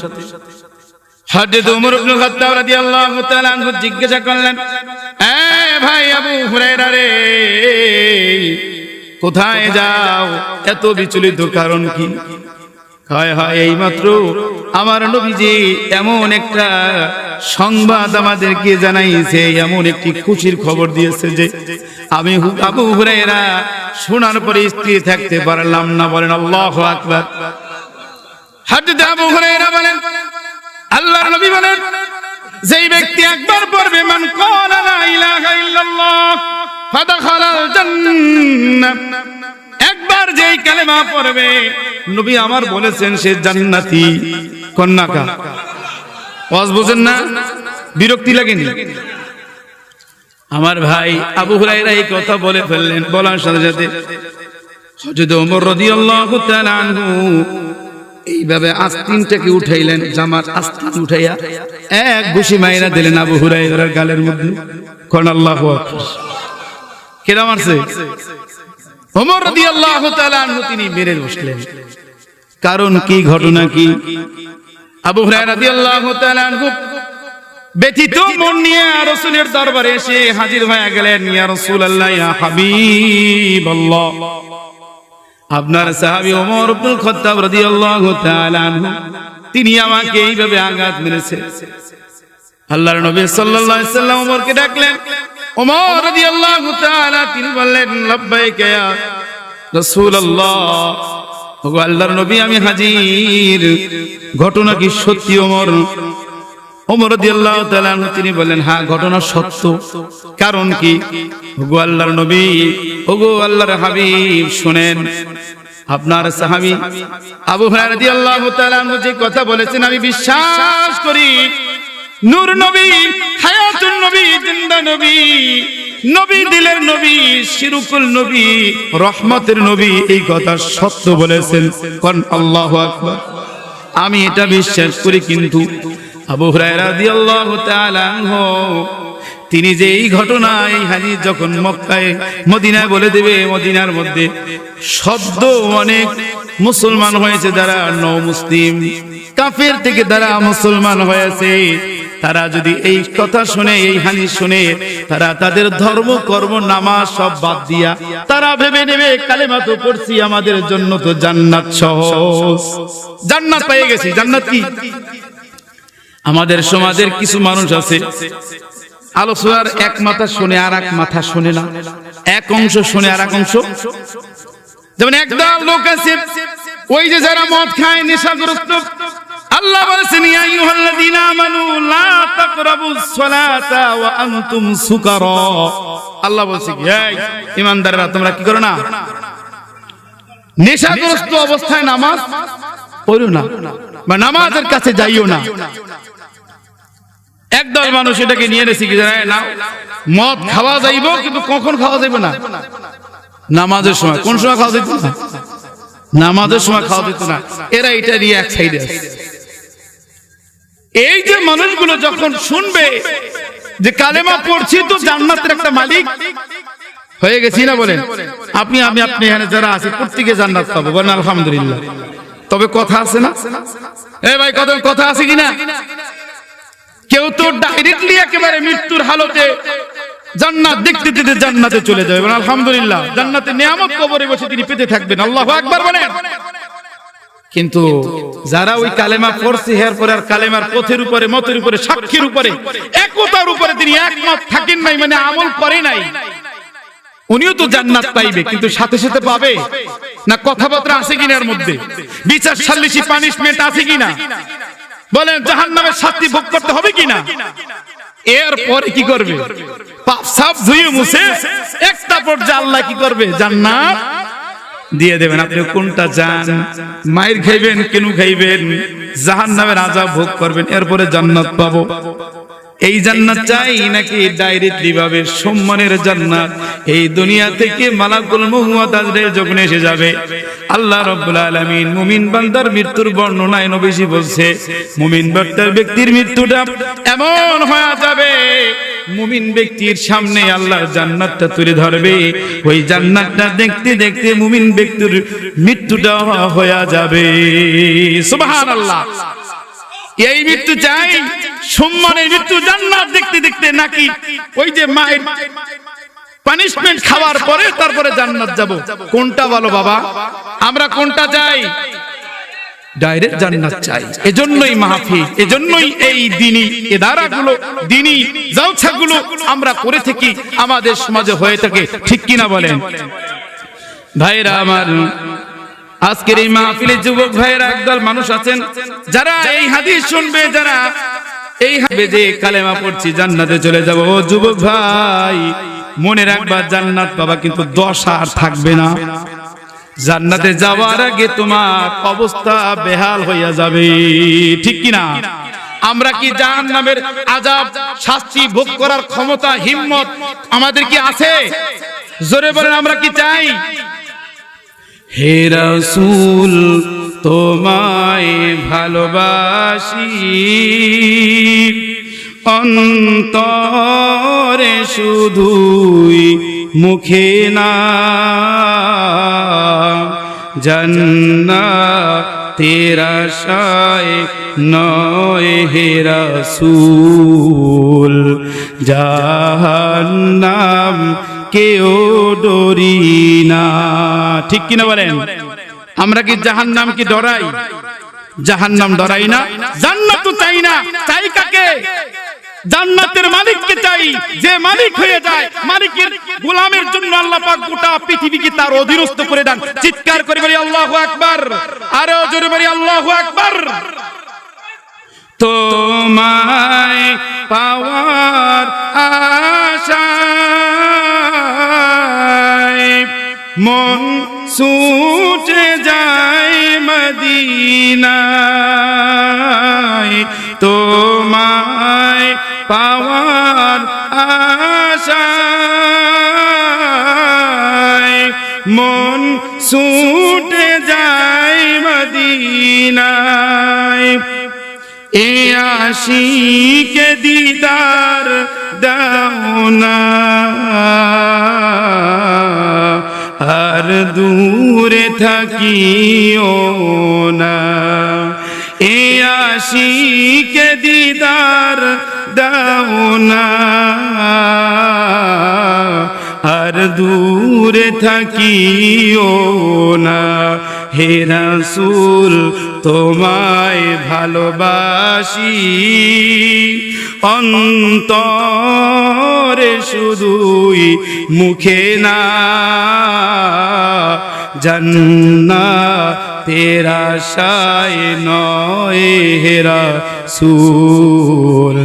Speaker 1: হযরত ওমর ইবনুল খাত্তাব রাদিয়াল্লাহু তাআলা আনহু জিজ্ঞাসা করলেন, এ ভাই আবু হুরায়রা রে, কোথায় যাও? এত বিচলিত কারণ কি? হায় হায়, এইমাত্র আমার নবীজি এমন একটা সংবাদ আমাদেরকে জানাইছে, এমন একটি খুশির খবর দিয়েছে যে আমি আবু হুরায়রা শোনার পরে স্থির থাকতে পারলাম না। বলেন আল্লাহু আকবার। হযরত আবু হুরায়রা বলেন, আল্লাহর নবী বলেন, যেই ব্যক্তি একবার পড়বে মান ক্বালা লা ইলাহা ইল্লাল্লাহ ফাদাখালাল জান্নাহ, একবার যেই কালেমা পড়বে নবী আমার বলেছেন সে জান্নাতি। কন্যাকা ওয়াজ বুঝেন না? বিরক্তি লাগেনি? আমার ভাই আবু হুরায়রা এই কথা বলে ফেললেন। বলার সাথে সাথে হযরত ওমর রাদিয়াল্লাহু তাআলা আনহু এইভাবে আস্তিনটাকে উঠাইলেন, জামার আস্তিন উঠাইয়া এক ঘুষি মাইরা দিলেন আবু হুরায়রার গালের মধ্যে। কোন আল্লাহু আকবার। কেন মারছে? ওমর রাদিয়াল্লাহু তাআলা আনহু তিনি মেরে বসলেন। কারণ কি, ঘটনা কি? আবু হুরায়রা রাদিয়াল্লাহু তাআলা আনহু ব্যথিত মন নিয়ে রাসূলের দরবারে এসে হাজির হয়ে গেলেন। ইয়া রাসূলুল্লাহ, ইয়া হাবিবাল্লাহ, আপনার সাহাবী ওমর ইবনুল খাত্তাব রাদিয়াল্লাহু তাআলা আনহু তিনি আমাকে এইভাবে আঘাত মেরেছে। আল্লাহর নবী সাল্লাল্লাহু আলাইহি সাল্লাম ওমরকে ডাকলেন। ওমর রাদিয়াল্লাহু তাআলা তিনি বললেন, লাব্বাইকা ইয়া রাসূলুল্লাহ, ওগো আল্লাহর নবী আমি হাজির। ঘটনা কি সত্যি ওমর? ওমর রাদিয়াল্লাহু তাআলা তিনি বললেন, হ্যাঁ ঘটনা সত্য। কারণ কি? ওগো আল্লাহর নবী, ওগো আল্লাহর হাবিব, শুনেন, আপনার সাহাবী আবু হুরায়রা রাদিয়াল্লাহু তাআলা যে কথা বলেছেন আমি বিশ্বাস করি। নূর নবী, হায়াতুন নবী, জিন্দা নবী, নবী দিলের নবী, শিরকুল নবী, রহমতের নবী, এই কথা সত্য বলেছেন। কোন আল্লাহু আকবার। আমি এটা বিশ্বাস করি, কিন্তু আবু হুরায়রা রাদিয়াল্লাহু তাআলা আনহু তিনি যে এই ঘটনা, এই হাদিস যখন মক্কায় মদিনায় বলে দেবে, মদিনার মধ্যে শব্দ অনেক মুসলমান হয়েছে যারা নও মুসলিম, কাফের থেকে যারা মুসলমান হয়েছে, তারা যদি এই কথা শুনে, এই হাদিস শুনে, তারা তাদের ধর্ম কর্ম নামাজ সব বাদ দিয়া তারা ভেবে নেবে কালেমা তো পড়ছি, আমাদের জন্য তো জান্নাত সহজ, জান্নাত পেয়ে গেছি। জান্নাত কি? আমাদের সমাজের কিছু মানুষ আছে আলোচনার এক মাথা শুনে আর এক মাথা শুনে না, এক অংশ শুনে আর এক অংশ। যেমন একদল লোক আছে ওই যে যারা মদ খায়, নেশাগ্রস্ত, আল্লাহ বলেছেন ইয়া আইয়ুহাল্লাযীনা আমানু লা তাকরাবুস সালাতা ওয়া আনতুম সুকারা। আল্লাহ বলেছে কি, এই ঈমানদাররা তোমরা কি করো না? নেশাগ্রস্ত অবস্থায় নামাজ পড়ো না, বা নামাজের কাছে যাইও না। একদল মানুষ এটাকে নিয়ে এসে কি জানে না, মদ খাওয়া যাইব, কিন্তু কখন খাওয়া যাইবে না? নামাজের সময়। কোন সময় খাওয়া যাইত না? নামাজের সময় খাওয়া যেত না। এরা এটা নিয়ে এক সাইডে আছে। এই যে মানুষগুলো যখন শুনবে যে কালেমা পড়ছি তো জান্নাতের একটা মালিক হয়ে গেছি না, বলেন আপনি, আমি, আপনি এখানে যারা আছি প্রত্যেকে জান্নাত পাবো, বলেন আলহামদুলিল্লাহ। তবে কথা আছে না? এ ভাই কথা আছে কিনা? কেউ তো ডাইরেক্টলি একেবারে মৃত্যুর হালতে জান্নাত দেখতে দেখতে জান্নাতে চলে যাবে, বলেন আলহামদুলিল্লাহ। জান্নাতের নিয়ামত কবরে বসে তিনি পেতে থাকবেন, আল্লাহু আকবার বলেন। কিন্তু যারা ওই কালেমা পড়ছে, এর পরে আর কালেমার পথের উপরে, মতের উপরে, সাক্ষীর উপরে, একতার উপরে তিনি একমত থাকেন নাই, মানে আমল করে নাই, উনিও তো জান্নাত পাইবে, কিন্তু সাথে সাথে পাবে না? কথাবার্তা আছে কিনা এর মধ্যে? বিচার সালিসি পানিশমেন্ট আছে কিনা? বলেন জাহান্নামের শাস্তি ভোগ করতে হবে কিনা? এরপরে কি করবে? পাপ সাপ ধুয়ে মুছে একটা পর্যায়ে আল্লাহ কি করবে? জান্নাত দিয়ে দেবেন। আপনি কোনটা চান? মায়ের খাইবেন, কেন খাইবেন? জাহান্নামের আযাব ভোগ করবেন, এরপরে জান্নাত পাবো, এই জান্নাত চাই নাকি ডাইরেক্টলি ভাবে সম্মানের জান্নাত? এই দুনিয়া থেকে মালাকুল মউত আজরাইল যখন এসে যাবে, আল্লাহ রাব্বুল আলামিন মুমিন বান্দার মৃত্যুর বর্ণনায় নবীজি বলছে, মুমিন বান্দার ব্যক্তির মৃত্যুটা এমন হয়ে যাবে, মুমিন ব্যক্তির সামনে আল্লাহর জান্নাতটা তুলে ধরবে, ওই জান্নাতটা দেখতে দেখতে মুমিন ব্যক্তির মৃত্যুটা হয়ে যাবে। সুবহানাল্লাহ। এই মৃত্যু চাই, সম্মানের মৃত্যু, জান্নাত দেখতে দেখতে, নাকি ওই যে মায়ের পানিশমেন্ট খাওয়ার পরে তারপরে জান্নাত যাব? কোনটা ভালো বাবা? আমরা কোনটা চাই? ডাইরেক্ট জান্নাত চাই। এজন্যই মাহফিল, এজন্যই এই দ্বীনি ইদারাগুলো, দ্বীনি জালসাগুলো আমরা করে থাকি, আমাদের সমাজে হয়ে থাকে, ঠিক কিনা বলেন? ভাইরা আমার, আজকের এই মাহফিলে যুবক ভাইরা একদল মানুষ আছেন যারা এই হাদিস শুনবে, যারা এই হবে যে কালেমা পড়ছি জান্নাতে চলে যাব। ও যুবক ভাই, মনে রাখবা জান্নাত পাবা, কিন্তু দশা আর থাকবে না। জান্নাতে যাওয়ার আগে তোমার অবস্থা বেহাল হইয়া যাবে, ঠিক কিনা? আমরা কি জাহান্নামের আযাব শাস্তি ভোগ করার ক্ষমতা, হিম্মত আমাদের কি আছে? জোরে বলেন, আমরা কি চাই? হে রাসূল তোমায় ভালোবাসি, অন্তরে শুধুই মুখে না, জান্নাতের আশায় নয় হে রাসূল, জাহান্নাম কেউ ডরি না, ঠিক কিনা বলেন? আমরা কি জাহান্নাম কি ডরাই? জাহান্নাম ডরাই না, জান্নাত তো চাই না। চাই কাকে? জান্নাতের মালিককে চাই, যে মালিক হয়ে যায়। মালিকের গোলামের জন্য আল্লাহ পাক গোটা পৃথিবীকে তার অধীনস্থ করে দেন। চিৎকার করে বলি আল্লাহু আকবার, আরো জোরে বলি আল্লাহু আকবার। তোমায় পাওয়ার আশায় মন ছুটে যায় মদিনায়, তোমায় পাওয়ার আশায় মন ছুটে যায় মদিনায়, এ আশিকে দিদার দাও না, আর দূরে থাকিও না, এ আশিকে দিদার দাও না, আর দূরে থাকিও না। হে রাসূল তোমায় ভালোবাসি, অন্তরে শুধুই মুখে না, জান্নাতের আশায় নয় হে রাসূল,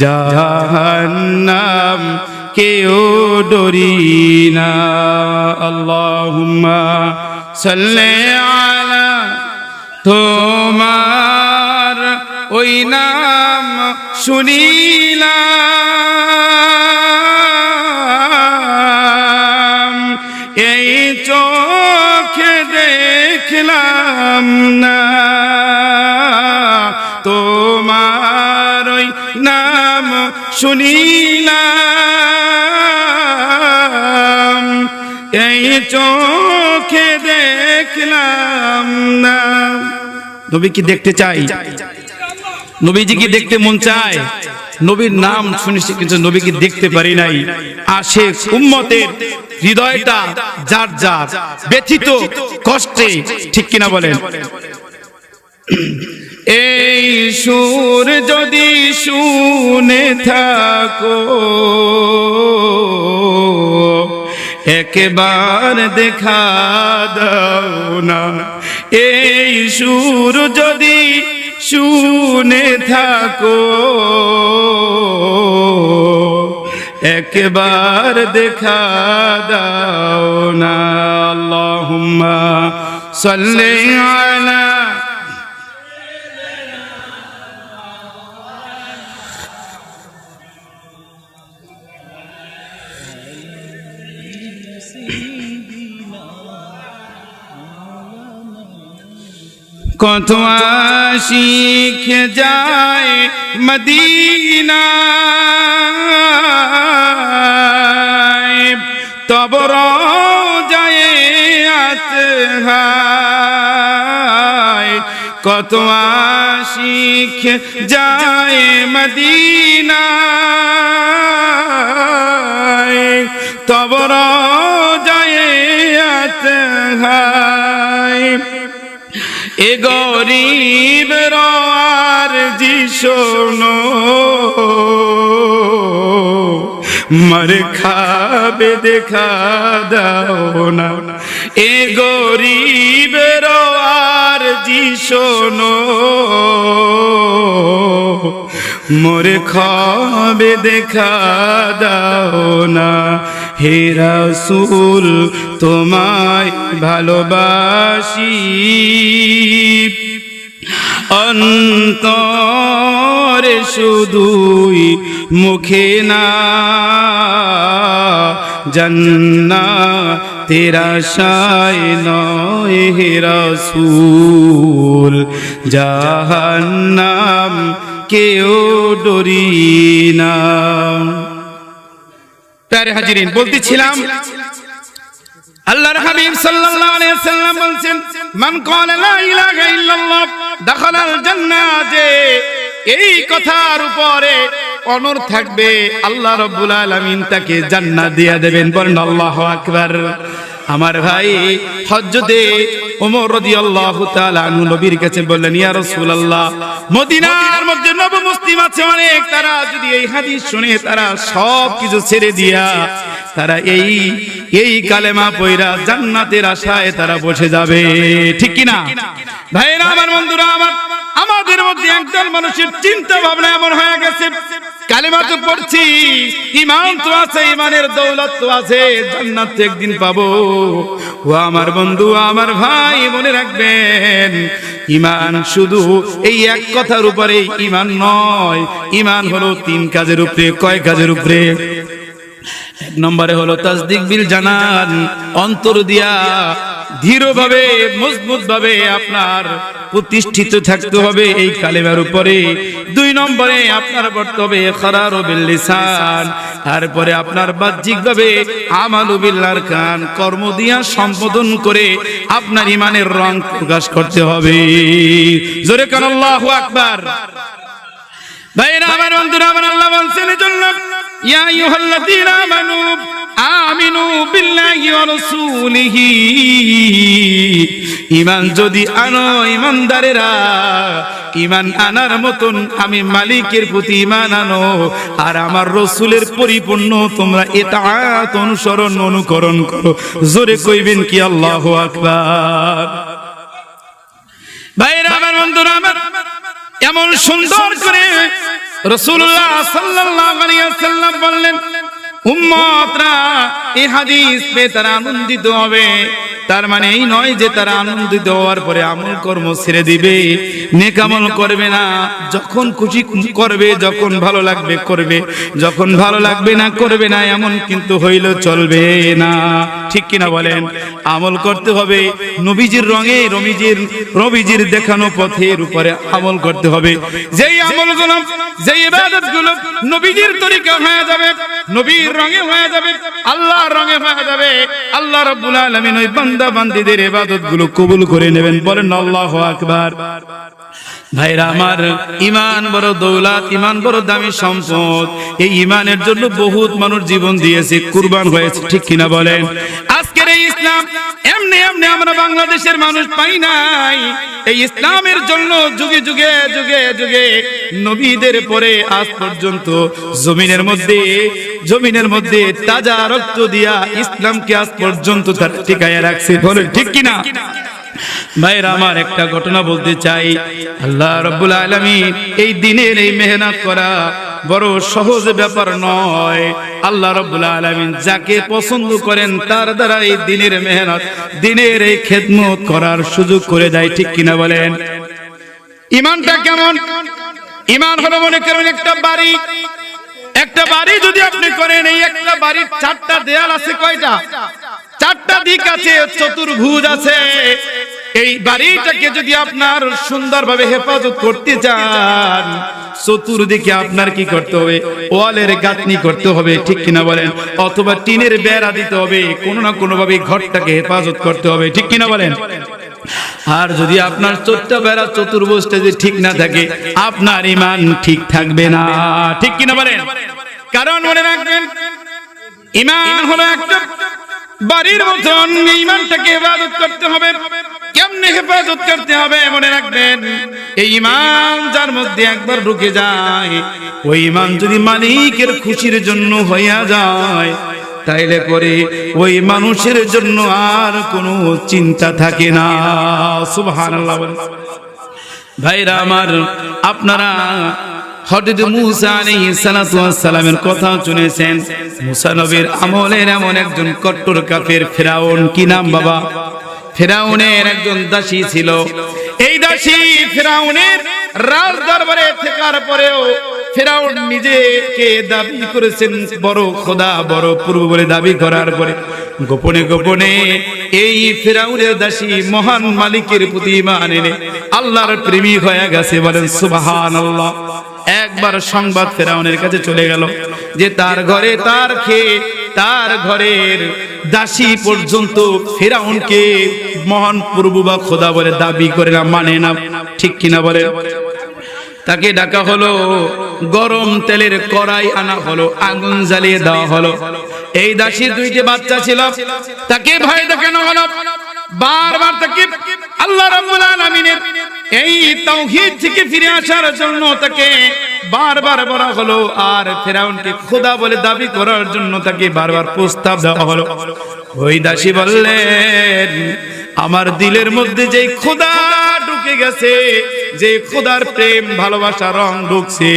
Speaker 1: জাহান্নাম কেউ ডরি না। আল্লাহুম্মা সাল্লি আলা, তোমার ওই নাম শুনিলাম, এই চোখে দেখলাম না, তোমার ওই নাম শুনিলাম, এই চোখে দেখলাম না। নবী কি দেখতে চাই? নবীজি কি দেখতে মন চায়? নবীর নাম শুনেছি কিন্তু নবীকে দেখতে পারি নাই। আশিক উম্মতের হৃদয়টা যার যার ব্যথিত, কষ্টে, ঠিক কিনা বলেন? এই সুর যদি শুনে থাকো, একবার দেখা দাও না। এই সুর যদি শুনে থাকো, একবার দেখা দাও না। আল্লাহুম্মা সাল্লি আলা কত আশিক যায় মদিনায়, তব রোজায়ে আতহায়। কত আশিক যায় মদিনায়, তব রোজায়ে আতহায়। এ গরিব আরজি শোনো, মর খাবে দেখা দাও না। এ গরিব আরজি শোনো, মোর খাবে দেখা দাও না। হে রাসূল তোমায় ভালোবাসি, অন্তরে শুধুই মুখে না। জান্নাতের আশায় নয় হে রাসূল, জাহান্নাম কেউ ডরি না। প্যারে হাজিরিন, বলতেছিলাম আল্লাহর হাবিব সাল্লাল্লাহু আলাইহি ওয়াসাল্লাম বলেন, মান ক্বালা লা ইলাহা ইল্লাল্লাহ দাখালাল জান্নাহ। যে এই কথার উপরে অনর থাকবে, আল্লাহ রাব্বুল আলামিন তাকে জান্নাত দিয়ে দেবেন। বলেন আল্লাহু আকবার। আমার ভাই হযরতে ওমর রাদিয়াল্লাহু তাআলা আনহু নবীর কাছে বললেন, ইয়া রাসূলুল্লাহ, মদিনার মধ্যে নব মুসলিম আছে অনেক, তারা যদি এই হাদিস শুনে তারা সব কিছু ছেড়ে দিয়া তারা এই কালেমা পয়রা জান্নাতের আশায় তারা বসে যাবে, ঠিক কি না ভাইরা আমার, বন্ধুরা আমার? আমাদের মধ্যে একদল মানুষের চিন্তা ভাবনা এমন হয়ে গেছে, কালেমা তো পড়ছি, ঈমান তো আছে, ঈমানের দৌলত তো আছে, জান্নাত তো একদিন পাবো। ও আমার বন্ধু, আমার ভাই, মনে রাখবেন, ঈমান শুধু এই এক কথার উপরে ঈমান নয়। ঈমান হলো 3 কাজের উপরে। কয় কাজের উপরে? এক নম্বরে হলো তাসদিক বিল জানান, অন্তর দিয়া দৃঢ়ভাবে মজবুত ভাবে আপনার প্রতিষ্ঠিত থাকতে হবে এই কালেমার উপরে। 2 নম্বরে আপনার পড়তে হবে ইকরারু বিল লিসান, তারপরে আপনার বাহ্যিক ভাবে আমালু বিল আরকান, কর্ম দিয়া সম্বোধন করে আপনার ঈমানের রং প্রকাশ করতে হবে। জোরে কান আল্লাহু আকবার। ভাইরা আমার, বন্ধুরা আমার, আল্লাহ বলছেন এজন্য, ইয়া আইয়ুহাল্লাযীনা আমানু আমিনু বিল্লাহি ওয়া রাসূলিহি। ঈমান যদি আনো ঈমানদারেরা, ঈমান আনার মতন আমি মালিকের প্রতি ঈমান আনো, আর আমার রাসূলের পরিপূর্ণ তোমরা ইতাআত অনুসরণ অনুকরণ করো। জোরে কইবেন কি আল্লাহু আকবার। ভাইরা আমার, বন্ধুরা আমার, এমন সুন্দর করে রাসূলুল্লাহ সাল্লাল্লাহু আলাইহি ওয়াসাল্লাম বললেন, উম্মতরা এই হাদিস পেয়ে তারা আনন্দিত হবে। তার মানে এই নয় যে তারা আনন্দিত হওয়ার পরে আমল কর্ম ছেড়ে দিবে, নেক আমল করবে না। যখন খুশি করবে, যখন ভালো লাগবে করবে, যখন ভালো লাগবে না করবে না, এমন কিন্তু হইল চলবে না, ঠিক কিনা বলেন? আমল করতে হবে নবীজির রঙে, নবীজির দেখানো পথের উপরে আমল করতে হবে। যেই আমলগুলো, যেই ইবাদতগুলো নবীজির তরিকা হয়ে যাবে, নবীর রঙে হয়ে যাবে, আল্লাহর রঙে হয়ে যাবে, আল্লাহ রাব্বুল আলামিন ওই বান্দা বান্দীদের ইবাদতগুলো কবুল করে নেবেন। বলেন আল্লাহু আকবার। ভাইরা আমার, ঈমান বড় দৌলত, ঈমান বড় দামি সম্পদ। এই ঈমানের জন্য বহুত মানুষ জীবন দিয়েছে, কুরবান হয়েছে, ঠিক কিনা বলেন? আজকের এই ইসলাম এমনি এমনি আমরা বাংলাদেশের মানুষ পাই নাই। এই ইসলামের জন্য যুগে যুগে যুগে যুগে নবীদের পরে আজ পর্যন্ত জমিনের মধ্যে তাজা রক্ত দিয়া ইসলামকে আজ পর্যন্ত তারা টিকায়া রাখছে। বলেন ঠিক কিনা? ভাইরা আমার, একটা ঘটনা বলতে চাই। আল্লাহ রাব্বুল আলামিন এই দিনের এই মেহনত করা বড় সহজ ব্যাপার নয়। আল্লাহ রাব্বুল আলামিন যাকে পছন্দ করেন তার দ্বারা এই দ্বীনের মেহনত, দ্বীনের এই খেদমত করার সুযোগ করে দেয়, ঠিক কিনা বলেন? ঈমানটা কেমন? ঈমান হলো মনে করেন একটা বাড়ি যদি আপনি করেন, এই একটা বাড়ির 4টা দেয়াল আছে, কয়টা? 4টা দিক আছে, চতুর্ভুজ আছে। এই বাড়িটাকে যদি আপনার সুন্দরভাবে হেফাজত করতে চান, চতুর্দিকে আপনার কি করতে হবে? ওয়ালের গাঁথনি করতে হবে, ঠিক কিনা বলেন? অথবা টিনের বেড়া দিতে হবে, কোনো না কোনো ভাবে ঘরটাকে হেফাজত করতে হবে, ঠিক কিনা বলেন? আর যদি আপনার চোরটা বেড়া চতুর্ভুজটা যদি ঠিক না থাকে, আপনার ঈমান ঠিক থাকবে না, ঠিক কিনা বলেন? কারণ মনে রাখবেন, ঈমান হলো একটা বাড়ির মতন। ঈমানটাকে হেফাজত করতে হবে। কেমনে হেফাজত করতে হবে মনে রাখবেন, এই ঈমান যার মধ্যে একবার ঢুকে যায়, ওই ঈমান যদি মালিকের খুশির জন্য হইয়া যায়, তাইলে করে ওই মানুষের জন্য আর কোনো চিন্তা থাকে না। সুবহানাল্লাহ। ভাইরা আমার, আপনারা হযরত মূসা আলাইহিস সালাতু ওয়াস সালামের কথা শুনেছেন। মূসা নবীর আমলের এমন একজন কট্টর কাফের ফিরাউন, কি নাম বাবা? ফিরাউনের একজন দাসী ছিল। এই দাসী ফিরাউনের রাজ দরবারে থাকার পরেও ফিরাউন নিজেকে দাবি করেছেন বড় খোদা, বড় প্রভু বলে দাবি করার পরে গোপনে গোপনে এই ফিরাউনের দাসী মহান মালিকের প্রতি ঈমান এনে আল্লাহর প্রেমিক হয়ে গেছে। বলেন সুবহানাল্লাহ। একবার সংবাদ ফিরাউনের কাছে চলে গেল যে তার ঘরে তার খেয়ে তার ঘরের দাসী পর্যন্ত ফিরাউনকে মহান প্রভু বা খোদা বলে দাবি করে না, মানে না, ঠিক কিনা বলে? তাকে ডাকা হলো, গরম তেলের কড়াই আনা হলো, আগুন জ্বালিয়ে দেওয়া হলো। এই দাসীর 2টি বাচ্চা ছিল, তাকে ভয় দেখানো হলো। বারবার তাকে আল্লাহ রাব্বুল আলামিনের এই তাওহীদ থেকে ফিরে আসার জন্য তাকে বারবার বলা হলো। আর ফিরাউনকে খোদা বলে দাবি করার জন্য তাকে বারবার প্রস্তাব দেওয়া হলো। ওই দাসী বললেন, আমার দিলের মধ্যে যেই খোদা ঢুকে গেছে, যে খোদার প্রেম ভালোবাসা রং ঢুকছে,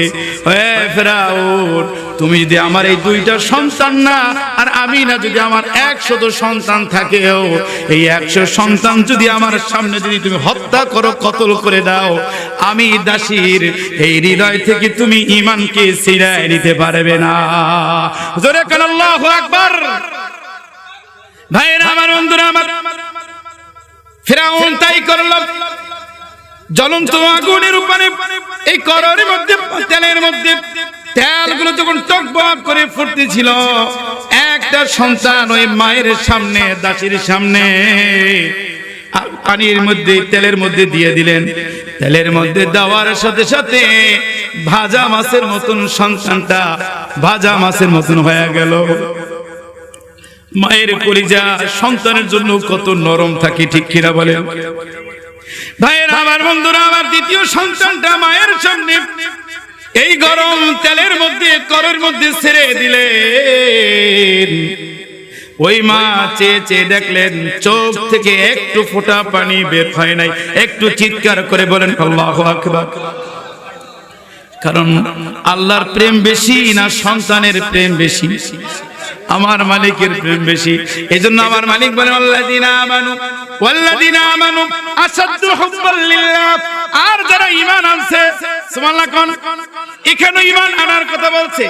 Speaker 1: হে ফিরাউন, তুমি যদি আমার এই 2টা সন্তান না আর আমি না, যদি আমার 100 সন্তান থাকেও, এই 100 সন্তান যদি আমার সামনে যদি তুমি হত্যা করো, কতল করে দাও, আমি দাসীর এই হৃদয় থেকে তুমি ঈমানকে ছিনায় নিতে পারবে না। জোরে কান আল্লাহু আকবার। ভাইরা আমার, বন্ধুরা আমার, ফিরাউন তাই করলো। জ্বলন্ত আগুনের উপরে এই কড়াইয়ের মধ্যে তেলের মধ্যে তেলগুলো যখন টকবক করে ফুটতেছিল, একটা সন্তান ওই মায়ের সামনে, দাসীর সামনে পানির মধ্যে তেলের মধ্যে দিয়ে দিলেন। তেলের মধ্যে দেওয়ার সাথে সাথে ভাজা মাছের মতন সন্তানটা ভাজা মাছের মতন হয়ে গেল। মায়ের কলিজা সন্তানের জন্য কত নরম থাকে, ঠিক কিনা বলেন? ভাইরা আমার, বন্ধুরা আমার, দ্বিতীয় সন্তানটা মায়ের সামনে এই গরম তেলের মধ্যে কড়াইয়ের মধ্যে ছেড়ে দিলেন। ওই মা চেয়ে চেয়ে দেখলেন, চোখ থেকে একটু ফোঁটা পানি বের হয় নাই। একটু চিৎকার করে বলেন আল্লাহু আকবার। কারণ আল্লাহর প্রেম বেশি না সন্তানের প্রেম বেশি? আমার মালিকের প্রেম বেশি। এজন্য আমার মালিক বলেন, আল্লাযীনা আমানু ওয়াল্লাযীনা আমানু আসাদ্দু হুব্বাল লিল্লাহ। আর যারা ঈমান আনছে, সুবহানাল্লাহ কোন, এখানে ঈমান আনার কথা বলছে।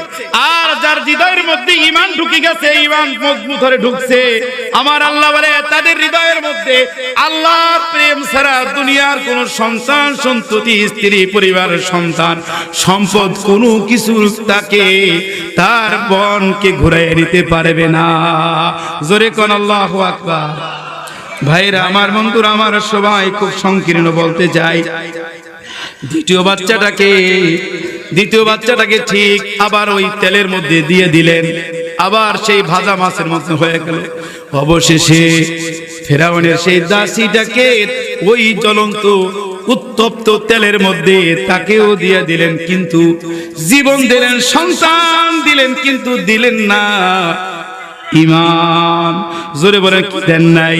Speaker 1: আর যার হৃদয়ের মধ্যে ঈমান ঢুকে গেছে, ঈমান মজবুত হয়ে ঢুকছে, আমার আল্লাহ বলে তাদের হৃদয়ের মধ্যে আল্লাহর প্রেম ছাড়া দুনিয়ার কোন সন্তান সন্ততি, স্ত্রী, পরিবার, সন্তান, সম্পদ কোনো কিছু তাকে তার বনকে ঘুরাইয়ে নিতে পারবে না। জোরে কোন আল্লাহু আকবার। ভাইরা আমার, বন্ধুরা আমার, সবাই খুব সংকীর্ণ বলতে চাই। দ্বিতীয় বাচ্চাটাকে ঠিক আবার ওই তেলের মধ্যে দিয়ে দিলেন, আবার সেই ভাজা মাছের মতো হয়ে গেল। অবশেষে ফিরাউনের সেই দাসীটাকে ওই জ্বলন্ত উত্তপ্ত তেলের মধ্যে তাকেও দিয়ে দিলেন, কিন্তু জীবন দিলেন, সন্তান দিলেন, কিন্তু দিলেন না ঈমান। জোরে বলেন কি দেন নাই?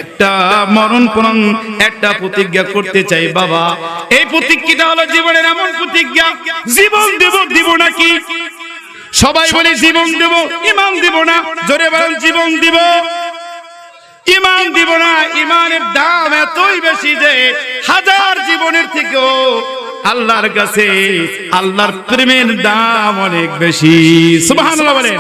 Speaker 1: একটা মরণপণ একটা প্রতিজ্ঞা করতে চাই বাবা। এই প্রতিজ্ঞাটা হলো জীবনের এমন প্রতিজ্ঞা, জীবন দেব দিব নাকি? সবাই বলে জীবন দেব, ঈমান দেব না। জোরে বলেন জীবন দিব, ঈমান দিব না। ঈমানের দাম এতই বেশি যে হাজার জীবনের থেকেও আল্লাহর কাছে আল্লাহর প্রেমের দাম অনেক বেশি। সুবহানাল্লাহ বলেন।